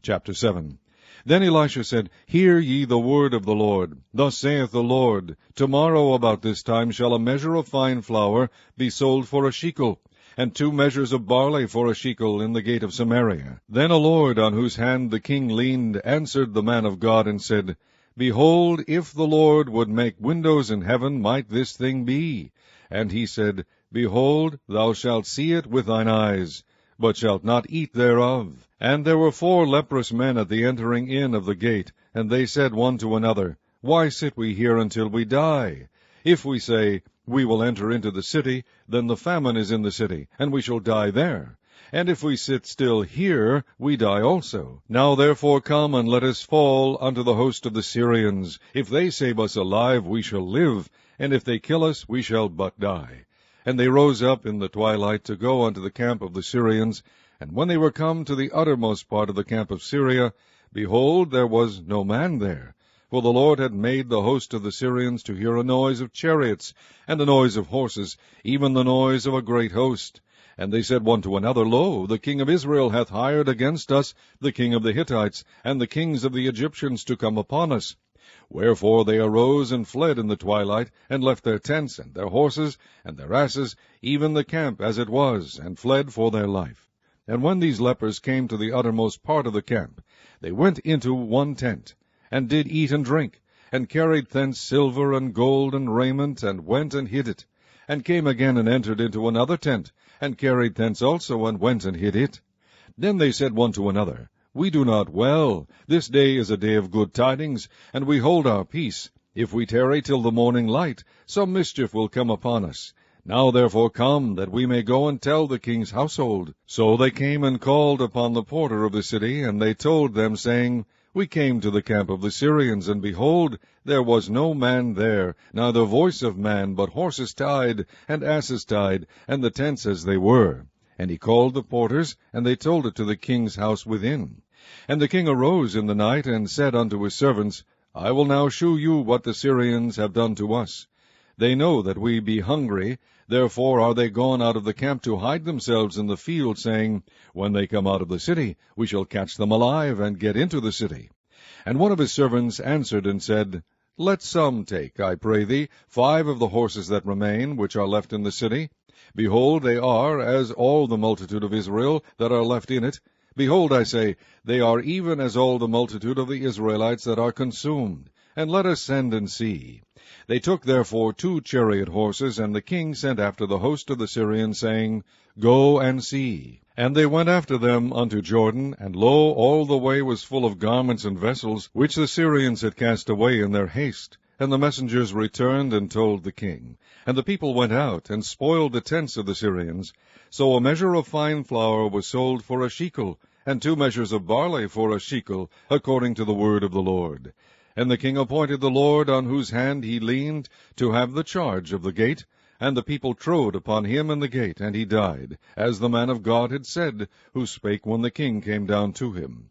Chapter 7. Then Elisha said, Hear ye the word of the Lord. Thus saith the Lord, Tomorrow about this time shall a measure of fine flour be sold for a shekel, and 2 measures of barley for a shekel in the gate of Samaria. Then a Lord, on whose hand the king leaned, answered the man of God, and said, Behold, if the Lord would make windows in heaven, might this thing be? And he said, Behold, thou shalt see it with thine eyes, but shalt not eat thereof. And there were 4 leprous men at the entering in of the gate, and they said one to another, Why sit we here until we die? If we say, We will enter into the city, then the famine is in the city, and we shall die there. And if we sit still here, we die also. Now therefore come, and let us fall unto the host of the Syrians. If they save us alive, we shall live, and if they kill us, we shall but die. And they rose up in the twilight to go unto the camp of the Syrians. And when they were come to the uttermost part of the camp of Syria, behold, there was no man there. For the Lord had made the host of the Syrians to hear a noise of chariots, and a noise of horses, even the noise of a great host. And they said one to another, Lo, the king of Israel hath hired against us the king of the Hittites, and the kings of the Egyptians to come upon us. Wherefore they arose and fled in the twilight, and left their tents, and their horses, and their asses, even the camp as it was, and fled for their life. And when these lepers came to the uttermost part of the camp, they went into one tent, and did eat and drink, and carried thence silver and gold and raiment, and went and hid it, and came again and entered into another tent, and carried thence also, and went and hid it. Then they said one to another, We do not well. This day is a day of good tidings, and we hold our peace. If we tarry till the morning light, some mischief will come upon us. Now therefore come, that we may go and tell the king's household. So they came and called upon the porter of the city, and they told them, saying, We came to the camp of the Syrians, and behold, there was no man there, neither voice of man, but horses tied, and asses tied, and the tents as they were. And he called the porters, and they told it to the king's house within. And the king arose in the night, and said unto his servants, I will now shew you what the Syrians have done to us. They know that we be hungry, therefore are they gone out of the camp to hide themselves in the field, saying, When they come out of the city, we shall catch them alive, and get into the city. And one of his servants answered and said, Let some take, I pray thee, 5 of the horses that remain, which are left in the city. Behold, they are as all the multitude of Israel that are left in it. Behold, I say, they are even as all the multitude of the Israelites that are consumed. and let us send and see. They took therefore 2 chariot horses, and the king sent after the host of the Syrians, saying, Go and see. And they went after them unto Jordan, and lo, all the way was full of garments and vessels, which the Syrians had cast away in their haste. And the messengers returned and told the king. And the people went out, and spoiled the tents of the Syrians. So a measure of fine flour was sold for a shekel, and 2 measures of barley for a shekel, according to the word of the Lord. And the king appointed the Lord, on whose hand he leaned, to have the charge of the gate. And the people trode upon him in the gate, and he died, as the man of God had said, who spake when the king came down to him.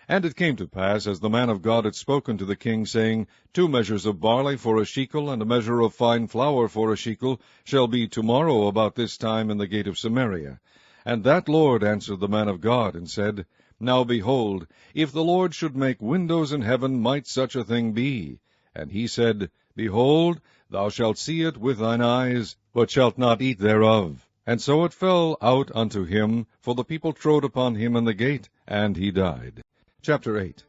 And it came to pass, as the man of God had spoken to the king, saying, 2 measures of barley for a shekel, and a measure of fine flour for a shekel, shall be tomorrow about this time in the gate of Samaria. And that Lord answered the man of God, and said, Now behold, if the Lord should make windows in heaven, might such a thing be? And he said, Behold, thou shalt see it with thine eyes, but shalt not eat thereof. And so it fell out unto him, for the people trode upon him in the gate, and he died. Chapter 8.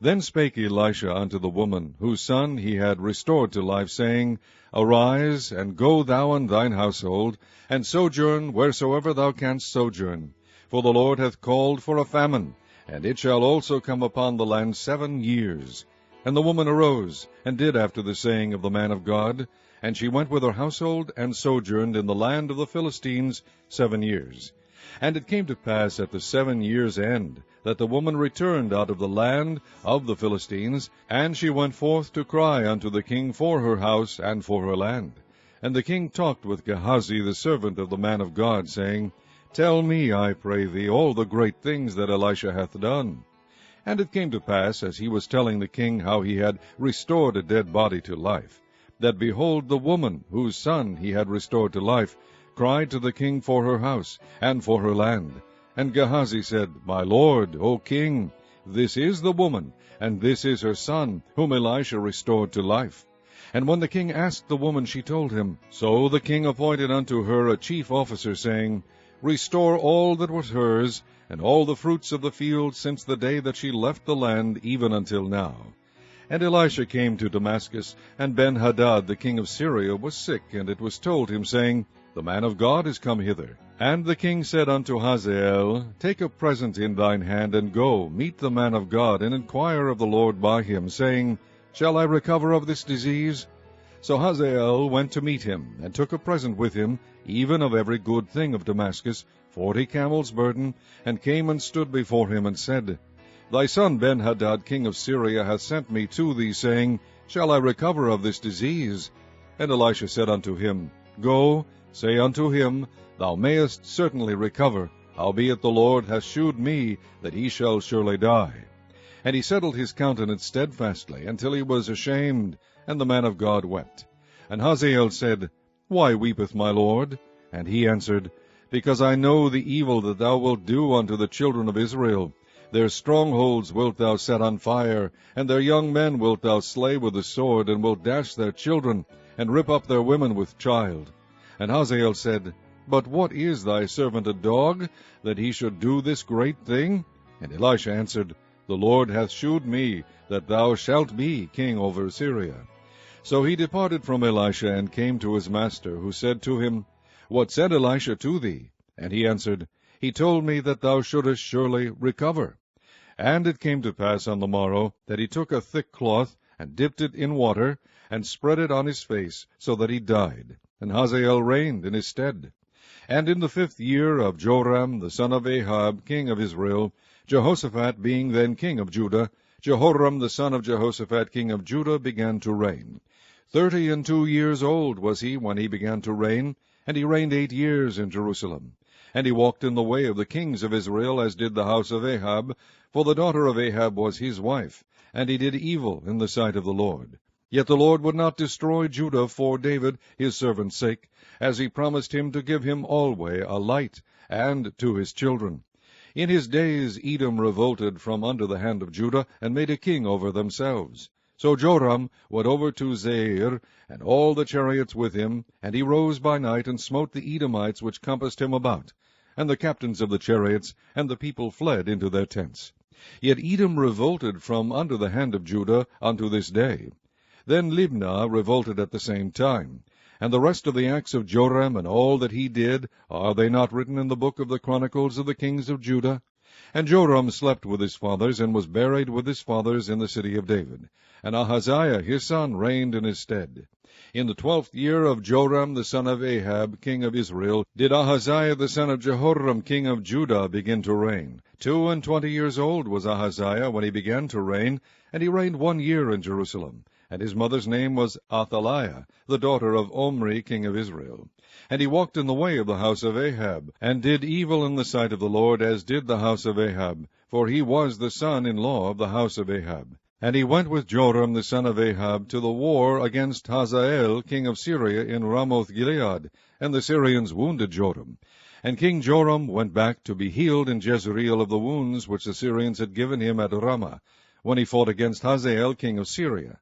Then spake Elisha unto the woman, whose son he had restored to life, saying, Arise, and go thou and thine household, and sojourn wheresoever thou canst sojourn. For the Lord hath called for a famine, and it shall also come upon the land 7 years. And the woman arose, and did after the saying of the man of God, and she went with her household, and sojourned in the land of the Philistines 7 years. And it came to pass at the 7 years' end, that the woman returned out of the land of the Philistines, and she went forth to cry unto the king for her house and for her land. And the king talked with Gehazi the servant of the man of God, saying, Tell me, I pray thee, all the great things that Elisha hath done. And it came to pass, as he was telling the king how he had restored a dead body to life, that behold, the woman, whose son he had restored to life, cried to the king for her house and for her land. And Gehazi said, My lord, O king, this is the woman, and this is her son, whom Elisha restored to life. And when the king asked the woman, she told him. So the king appointed unto her a chief officer, saying, Restore all that was hers, and all the fruits of the field, since the day that she left the land, even until now. And Elisha came to Damascus, and Ben-Hadad the king of Syria was sick, and it was told him, saying, The man of God is come hither. And the king said unto Hazael, Take a present in thine hand, and go, meet the man of God, and inquire of the Lord by him, saying, Shall I recover of this disease? So Hazael went to meet him, and took a present with him, even of every good thing of Damascus, 40 camels' burden, and came and stood before him, and said, Thy son Ben-Hadad king of Syria hath sent me to thee, saying, Shall I recover of this disease? And Elisha said unto him, Go, say unto him, Thou mayest certainly recover, howbeit the Lord hath shewed me that he shall surely die. And he settled his countenance steadfastly, until he was ashamed, and the man of God wept. And Hazael said, Why weepeth my lord? And he answered, Because I know the evil that thou wilt do unto the children of Israel. Their strongholds wilt thou set on fire, and their young men wilt thou slay with the sword, and wilt dash their children, and rip up their women with child. And Hazael said, But what is thy servant a dog, that he should do this great thing? And Elisha answered, The Lord hath shewed me that thou shalt be king over Syria. So he departed from Elisha, and came to his master, who said to him, What said Elisha to thee? And he answered, He told me that thou shouldest surely recover. And it came to pass on the morrow, that he took a thick cloth, and dipped it in water, and spread it on his face, so that he died. And Hazael reigned in his stead. And in the 5th year of Joram the son of Ahab king of Israel, Jehoshaphat being then king of Judah, Jehoram the son of Jehoshaphat king of Judah began to reign. 32 years old was he when he began to reign, and he reigned 8 years in Jerusalem. And he walked in the way of the kings of Israel, as did the house of Ahab, for the daughter of Ahab was his wife, and he did evil in the sight of the Lord. Yet the Lord would not destroy Judah for David his servant's sake, as he promised him to give him alway a light, and to his children. In his days Edom revolted from under the hand of Judah, and made a king over themselves. So Joram went over to Zair, and all the chariots with him, and he rose by night, and smote the Edomites which compassed him about. And the captains of the chariots and the people fled into their tents. Yet Edom revolted from under the hand of Judah unto this day. Then Libnah revolted at the same time. And the rest of the acts of Joram, and all that he did, are they not written in the book of the Chronicles of the kings of Judah? And Joram slept with his fathers, and was buried with his fathers in the city of David. And Ahaziah his son reigned in his stead. In the 12th year of Joram the son of Ahab, king of Israel, did Ahaziah the son of Jehoram, king of Judah, begin to reign. 22 years old was Ahaziah when he began to reign, and he reigned 1 year in Jerusalem. And his mother's name was Athaliah, the daughter of Omri, king of Israel. And he walked in the way of the house of Ahab, and did evil in the sight of the Lord, as did the house of Ahab, for he was the son-in-law of the house of Ahab. And he went with Joram the son of Ahab to the war against Hazael, king of Syria, in Ramoth-Gilead, and the Syrians wounded Joram. And King Joram went back to be healed in Jezreel of the wounds which the Syrians had given him at Ramah, when he fought against Hazael, king of Syria.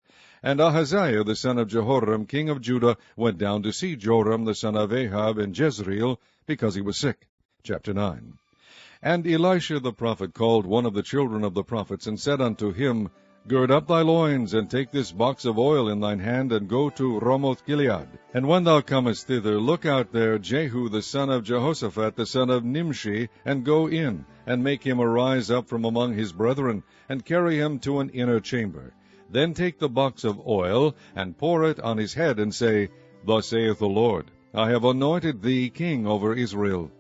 And Ahaziah the son of Jehoram, king of Judah, went down to see Joram the son of Ahab in Jezreel, because he was sick. Chapter 9. And Elisha the prophet called one of the children of the prophets, and said unto him, Gird up thy loins, and take this box of oil in thine hand, and go to Ramoth-Gilead. And when thou comest thither, look out there Jehu the son of Jehoshaphat the son of Nimshi, and go in, and make him arise up from among his brethren, and carry him to an inner chamber. Then take the box of oil, and pour it on his head, and say, Thus saith the Lord, I have anointed thee king over Israel.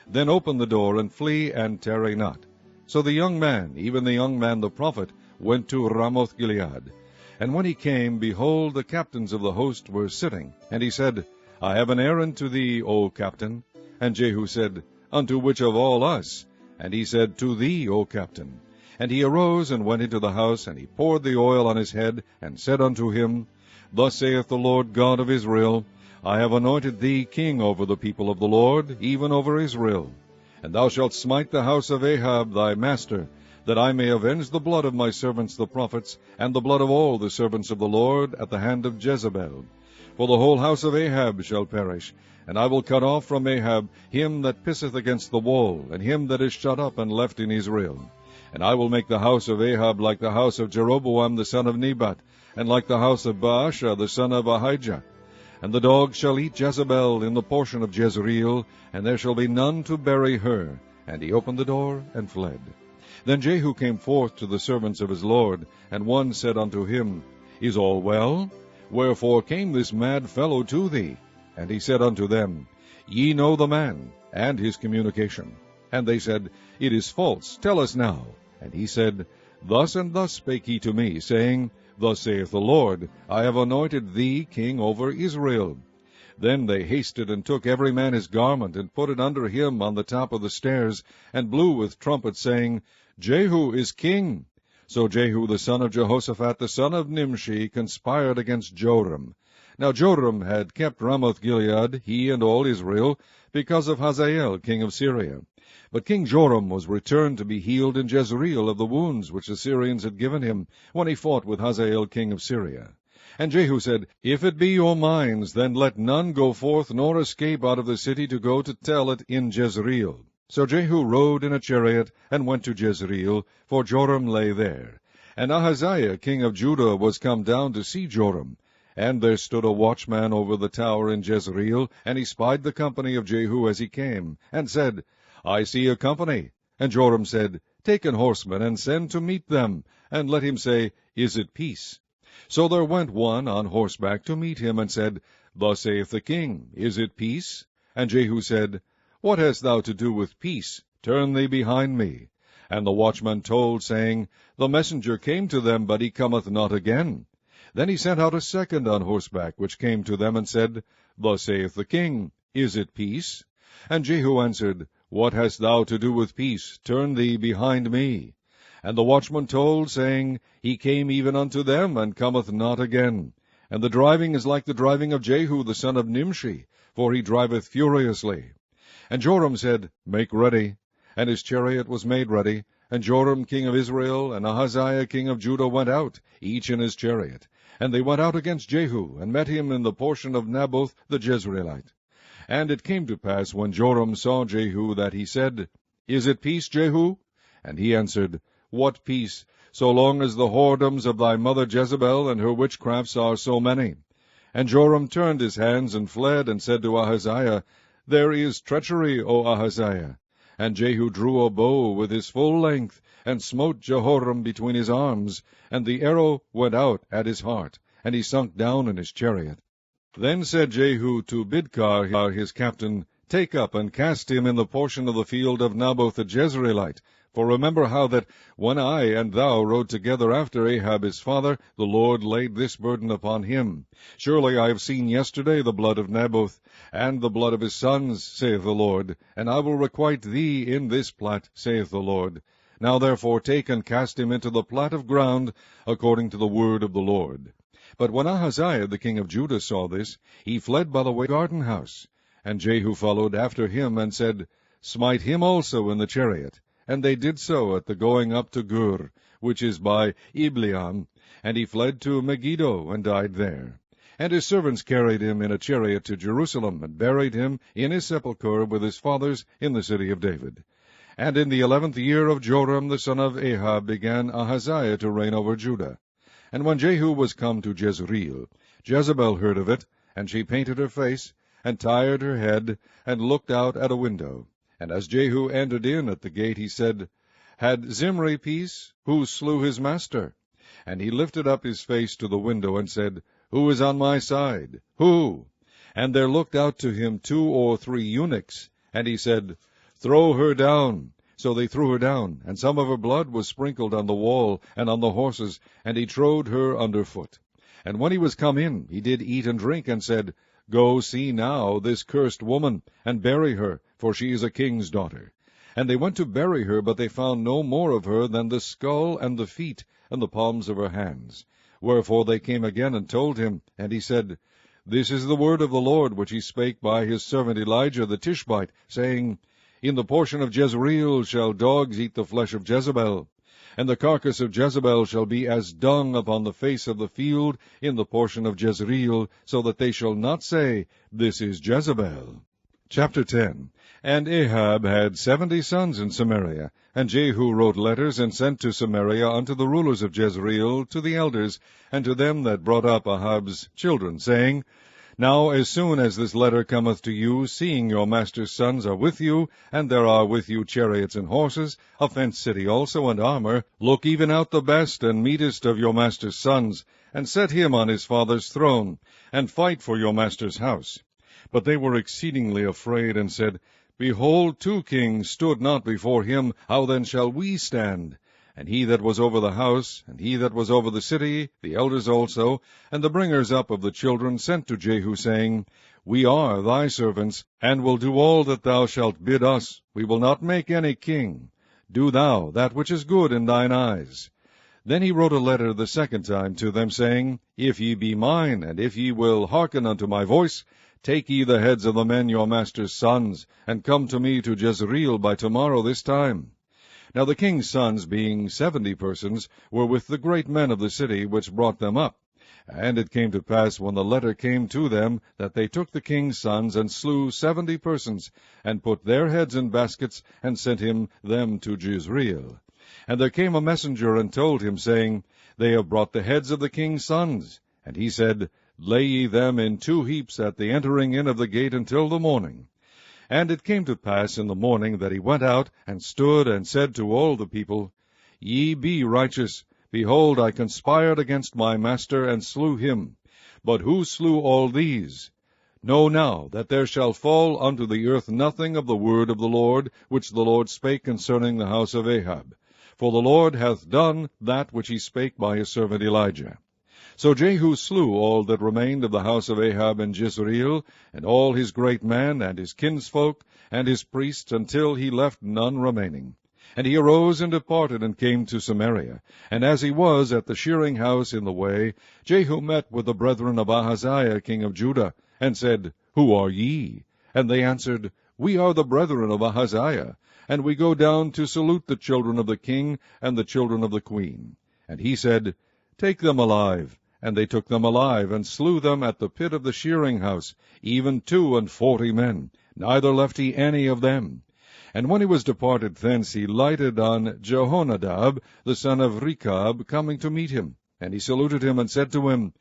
Then open the door, and flee, and tarry not. So the young man, even the young man the prophet, went to Ramoth-Gilead. And when he came, behold, the captains of the host were sitting. And he said, I have an errand to thee, O captain. And Jehu said, Unto which of all us? And he said, To thee, O captain. And he arose and went into the house, and he poured the oil on his head, and said unto him, Thus saith the Lord God of Israel, I have anointed thee king over the people of the Lord, even over Israel. And thou shalt smite the house of Ahab thy master, that I may avenge the blood of my servants the prophets, and the blood of all the servants of the Lord, at the hand of Jezebel. For the whole house of Ahab shall perish, and I will cut off from Ahab him that pisseth against the wall, and him that is shut up and left in Israel. And I will make the house of Ahab like the house of Jeroboam the son of Nebat, and like the house of Baasha the son of Ahijah. And the dogs shall eat Jezebel in the portion of Jezreel, and there shall be none to bury her. And he opened the door, and fled. Then Jehu came forth to the servants of his lord, and one said unto him, Is all well? Wherefore came this mad fellow to thee? And he said unto them, Ye know the man, and his communication. And they said, It is false, tell us now. And he said, Thus and thus spake he to me, saying, Thus saith the Lord, I have anointed thee king over Israel. Then they hasted and took every man his garment, and put it under him on the top of the stairs, and blew with trumpets, saying, Jehu is king. So Jehu the son of Jehoshaphat the son of Nimshi conspired against Joram. Now Joram had kept Ramoth-Gilead, he and all Israel, because of Hazael king of Syria. But King Joram was returned to be healed in Jezreel of the wounds which the Syrians had given him, when he fought with Hazael king of Syria. And Jehu said, If it be your minds, then let none go forth nor escape out of the city to go to tell it in Jezreel. So Jehu rode in a chariot, and went to Jezreel, for Joram lay there. And Ahaziah king of Judah was come down to see Joram. And there stood a watchman over the tower in Jezreel, and he spied the company of Jehu as he came, and said, I see a company. And Joram said, Take an horseman, and send to meet them, and let him say, Is it peace? So there went one on horseback to meet him, and said, Thus saith the king, Is it peace? And Jehu said, What hast thou to do with peace? Turn thee behind me. And the watchman told, saying, The messenger came to them, but he cometh not again. Then he sent out a second on horseback, which came to them, and said, Thus saith the king, Is it peace? And Jehu answered, What hast thou to do with peace? Turn thee behind me. And the watchman told, saying, He came even unto them, and cometh not again. And the driving is like the driving of Jehu the son of Nimshi, for he driveth furiously. And Joram said, Make ready. And his chariot was made ready. And Joram king of Israel and Ahaziah king of Judah went out, each in his chariot. And they went out against Jehu, and met him in the portion of Naboth the Jezreelite. And it came to pass, when Joram saw Jehu, that he said, Is it peace, Jehu? And he answered, What peace, so long as the whoredoms of thy mother Jezebel and her witchcrafts are so many? And Joram turned his hands and fled, and said to Ahaziah, There is treachery, O Ahaziah. And Jehu drew a bow with his full length, and smote Jehoram between his arms, and the arrow went out at his heart, and he sunk down in his chariot. Then said Jehu to Bidkar his captain, Take up and cast him in the portion of the field of Naboth the Jezreelite. For remember how that, when I and thou rode together after Ahab his father, the Lord laid this burden upon him. Surely I have seen yesterday the blood of Naboth, and the blood of his sons, saith the Lord, and I will requite thee in this plat, saith the Lord. Now therefore take and cast him into the plat of ground, according to the word of the Lord. But when Ahaziah the king of Judah saw this, he fled by the way of the garden house. And Jehu followed after him, and said, Smite him also in the chariot. And they did so at the going up to Gur, which is by Ibleam, and he fled to Megiddo, and died there. And his servants carried him in a chariot to Jerusalem, and buried him in his sepulchre with his fathers in the city of David. And in the 11th year of Joram the son of Ahab began Ahaziah to reign over Judah. And when Jehu was come to Jezreel, Jezebel heard of it, and she painted her face, and tired her head, and looked out at a window. And as Jehu entered in at the gate, he said, Had Zimri peace? Who slew his master? And he lifted up his face to the window, and said, Who is on my side? Who? And there looked out to him 2 or 3 eunuchs. And he said, Throw her down. So they threw her down, and some of her blood was sprinkled on the wall and on the horses, and he trode her under foot. And when he was come in, he did eat and drink, and said, Go see now this cursed woman, and bury her, for she is a king's daughter. And they went to bury her, but they found no more of her than the skull and the feet, and the palms of her hands. Wherefore they came again and told him, and he said, This is the word of the Lord, which he spake by his servant Elijah the Tishbite, saying, In the portion of Jezreel shall dogs eat the flesh of Jezebel, and the carcass of Jezebel shall be as dung upon the face of the field in the portion of Jezreel, so that they shall not say, This is Jezebel. Chapter 10. And Ahab had 70 sons in Samaria, and Jehu wrote letters, and sent to Samaria unto the rulers of Jezreel, to the elders, and to them that brought up Ahab's children, saying, Now as soon as this letter cometh to you, seeing your master's sons are with you, and there are with you chariots and horses, a fenced city also, and armor, look even out the best and meetest of your master's sons, and set him on his father's throne, and fight for your master's house. But they were exceedingly afraid, and said, Behold, 2 kings stood not before him, how then shall we stand? And he that was over the house, and he that was over the city, the elders also, and the bringers up of the children, sent to Jehu, saying, We are thy servants, and will do all that thou shalt bid us. We will not make any king. Do thou that which is good in thine eyes. Then he wrote a letter the second time to them, saying, If ye be mine, and if ye will hearken unto my voice, take ye the heads of the men your master's sons, and come to me to Jezreel by tomorrow this time. Now the king's sons, being 70 persons, were with the great men of the city, which brought them up. And it came to pass, when the letter came to them, that they took the king's sons, and slew 70 persons, and put their heads in baskets, and sent them to Jezreel. And there came a messenger, and told him, saying, They have brought the heads of the king's sons. And he said, Lay ye them in 2 heaps at the entering in of the gate until the morning. And it came to pass in the morning that he went out, and stood, and said to all the people, Ye be righteous. Behold, I conspired against my master, and slew him. But who slew all these? Know now that there shall fall unto the earth nothing of the word of the Lord, which the Lord spake concerning the house of Ahab. For the Lord hath done that which he spake by his servant Elijah. So Jehu slew all that remained of the house of Ahab in Jezreel, and all his great men, and his kinsfolk, and his priests, until he left none remaining. And he arose and departed, and came to Samaria. And as he was at the shearing house in the way, Jehu met with the brethren of Ahaziah king of Judah, and said, Who are ye? And they answered, We are the brethren of Ahaziah, and we go down to salute the children of the king and the children of the queen. And he said, Take them alive. And they took them alive, and slew them at the pit of the shearing house, even 42 men, neither left he any of them. And when he was departed thence, he lighted on Jehonadab, the son of Rechab, coming to meet him. And he saluted him, and said to him,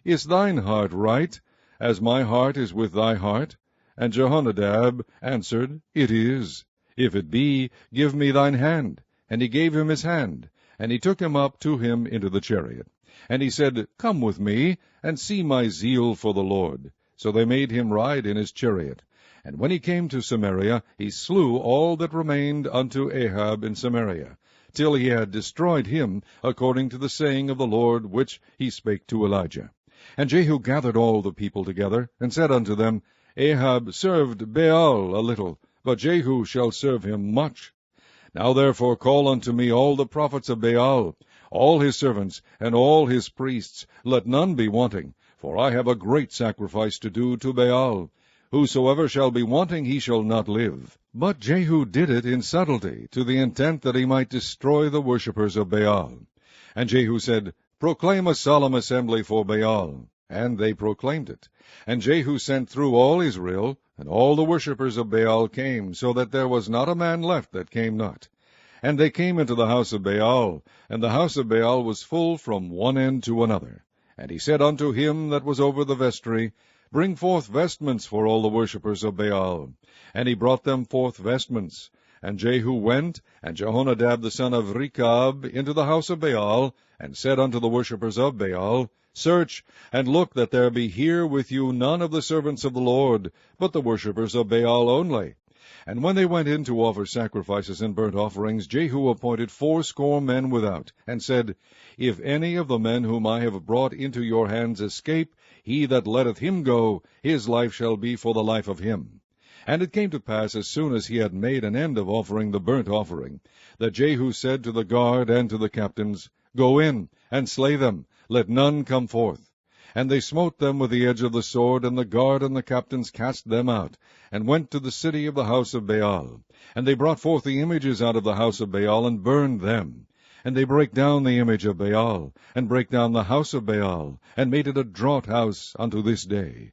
Is thine heart right, as my heart is with thy heart? And Jehonadab answered, It is. If it be, give me thine hand. And he gave him his hand, and he took him up to him into the chariot. And he said, Come with me, and see my zeal for the Lord. So they made him ride in his chariot. And when he came to Samaria, he slew all that remained unto Ahab in Samaria, till he had destroyed him, according to the saying of the Lord, which he spake to Elijah. And Jehu gathered all the people together, and said unto them, Ahab served Baal a little, but Jehu shall serve him much. Now therefore call unto me all the prophets of Baal, all his servants, and all his priests, let none be wanting, for I have a great sacrifice to do to Baal. Whosoever shall be wanting, he shall not live. But Jehu did it in subtlety, to the intent that he might destroy the worshippers of Baal. And Jehu said, Proclaim a solemn assembly for Baal. And they proclaimed it. And Jehu sent through all Israel, and all the worshippers of Baal came, so that there was not a man left that came not. And they came into the house of Baal, and the house of Baal was full from one end to another. And he said unto him that was over the vestry, Bring forth vestments for all the worshippers of Baal. And he brought them forth vestments. And Jehu went, and Jehonadab the son of Rechab, into the house of Baal, and said unto the worshippers of Baal, Search, and look that there be here with you none of the servants of the Lord, but the worshippers of Baal only. And when they went in to offer sacrifices and burnt offerings, Jehu appointed 80 men without, and said, If any of the men whom I have brought into your hands escape, he that letteth him go, his life shall be for the life of him. And it came to pass, as soon as he had made an end of offering the burnt offering, that Jehu said to the guard and to the captains, Go in, and slay them, let none come forth. And they smote them with the edge of the sword, and the guard and the captains cast them out, and went to the city of the house of Baal. And they brought forth the images out of the house of Baal, and burned them. And they brake down the image of Baal, and brake down the house of Baal, and made it a draught house unto this day.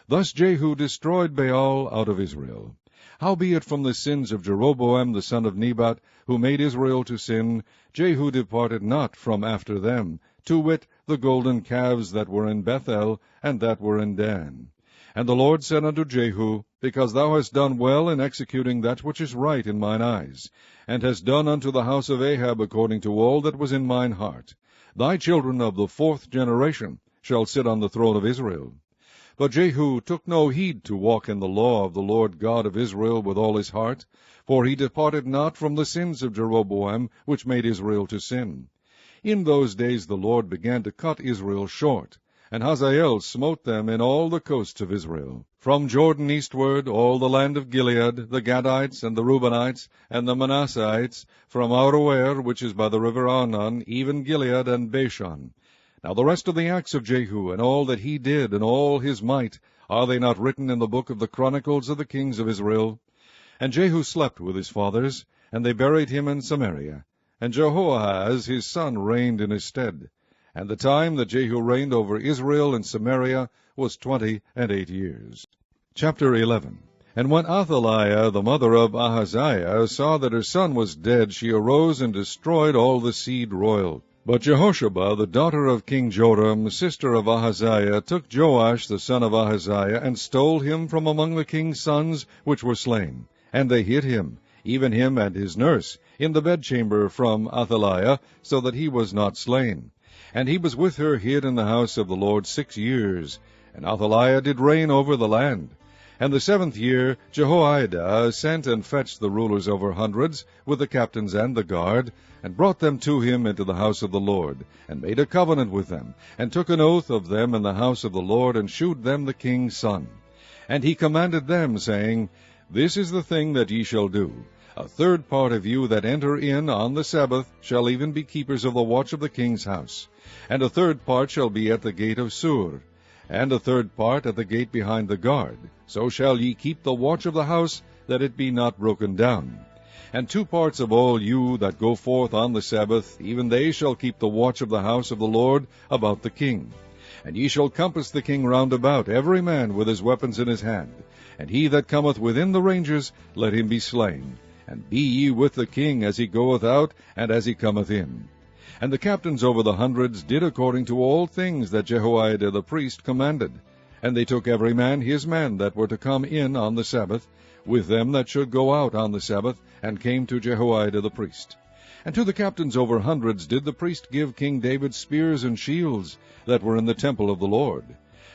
Thus Jehu destroyed Baal out of Israel. Howbeit from the sins of Jeroboam the son of Nebat, who made Israel to sin, Jehu departed not from after them, to wit, the golden calves that were in Bethel, and that were in Dan. And the Lord said unto Jehu, Because thou hast done well in executing that which is right in mine eyes, and hast done unto the house of Ahab according to all that was in mine heart, thy children of the 4th generation shall sit on the throne of Israel. But Jehu took no heed to walk in the law of the Lord God of Israel with all his heart, for he departed not from the sins of Jeroboam, which made Israel to sin. In those days the Lord began to cut Israel short, and Hazael smote them in all the coasts of Israel, from Jordan eastward, all the land of Gilead, the Gadites, and the Reubenites, and the Manassites, from Aroer, which is by the river Arnon, even Gilead and Bashan. Now the rest of the acts of Jehu, and all that he did, and all his might, are they not written in the book of the Chronicles of the kings of Israel? And Jehu slept with his fathers, and they buried him in Samaria. And Jehoahaz his son reigned in his stead. And the time that Jehu reigned over Israel in Samaria was 28 years. Chapter 11. And when Athaliah, the mother of Ahaziah, saw that her son was dead, she arose and destroyed all the seed royal. But Jehosheba, the daughter of King Joram, sister of Ahaziah, took Joash the son of Ahaziah, and stole him from among the king's sons which were slain. And they hid him, even him and his nurse, in the bedchamber from Athaliah, so that he was not slain. And he was with her hid in the house of the Lord 6 years. And Athaliah did reign over the land. And the 7th year Jehoiada sent and fetched the rulers over hundreds, with the captains and the guard, and brought them to him into the house of the Lord, and made a covenant with them, and took an oath of them in the house of the Lord, and shewed them the king's son. And he commanded them, saying, This is the thing that ye shall do. A 3rd part of you that enter in on the Sabbath shall even be keepers of the watch of the king's house. And a 3rd part shall be at the gate of Sur, and a 3rd part at the gate behind the guard. So shall ye keep the watch of the house, that it be not broken down. And 2 parts of all you that go forth on the Sabbath, even they shall keep the watch of the house of the Lord about the king. And ye shall compass the king round about, every man with his weapons in his hand. And he that cometh within the ranges, let him be slain. and be ye with the king as he goeth out, and as he cometh in. And the captains over the hundreds did according to all things that Jehoiada the priest commanded. And they took every man his men that were to come in on the Sabbath, with them that should go out on the Sabbath, and came to Jehoiada the priest. And to the captains over hundreds did the priest give King David spears and shields that were in the temple of the Lord.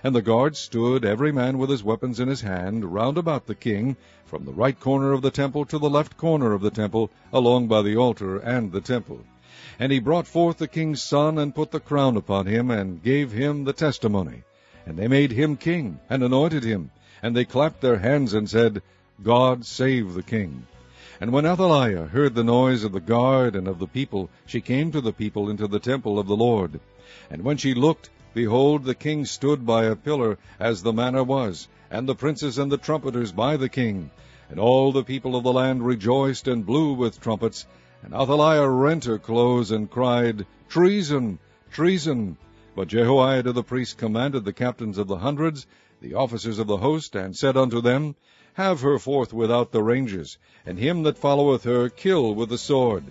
And the guards stood every man with his weapons in his hand round about the king, from the right corner of the temple to the left corner of the temple, along by the altar and the temple. And he brought forth the king's son, and put the crown upon him, and gave him the testimony. And they made him king, and anointed him. And they clapped their hands, and said, God save the king. And when Athaliah heard the noise of the guard and of the people, she came to the people into the temple of the Lord. And when she looked, behold, the king stood by a pillar, as the manner was, and the princes and the trumpeters by the king. And all the people of the land rejoiced and blew with trumpets. And Athaliah rent her clothes, and cried, Treason! Treason! But Jehoiada the priest commanded the captains of the hundreds, the officers of the host, and said unto them, Have her forth without the ranges, and him that followeth her kill with the sword.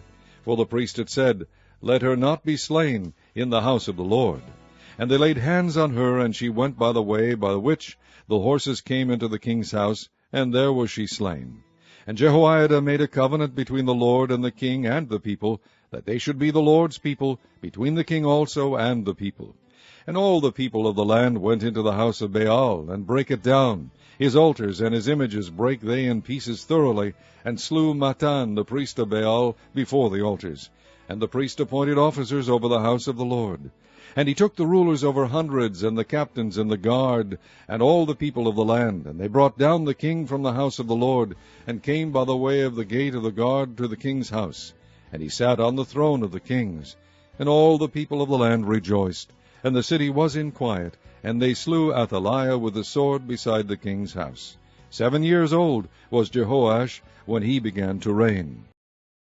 For the priest had said, Let her not be slain in the house of the Lord. And they laid hands on her, and she went by the way by which the horses came into the king's house, and there was she slain. And Jehoiada made a covenant between the Lord and the king and the people, that they should be the Lord's people, between the king also and the people. And all the people of the land went into the house of Baal, and brake it down. His altars and his images brake they in pieces thoroughly, and slew Mattan the priest of Baal before the altars. And the priest appointed officers over the house of the Lord. And he took the rulers over hundreds, and the captains, and the guard, and all the people of the land. And they brought down the king from the house of the Lord, and came by the way of the gate of the guard to the king's house. And he sat on the throne of the kings. And all the people of the land rejoiced, and the city was in quiet, and they slew Athaliah with the sword beside the king's house. 7 years old was Jehoash when he began to reign.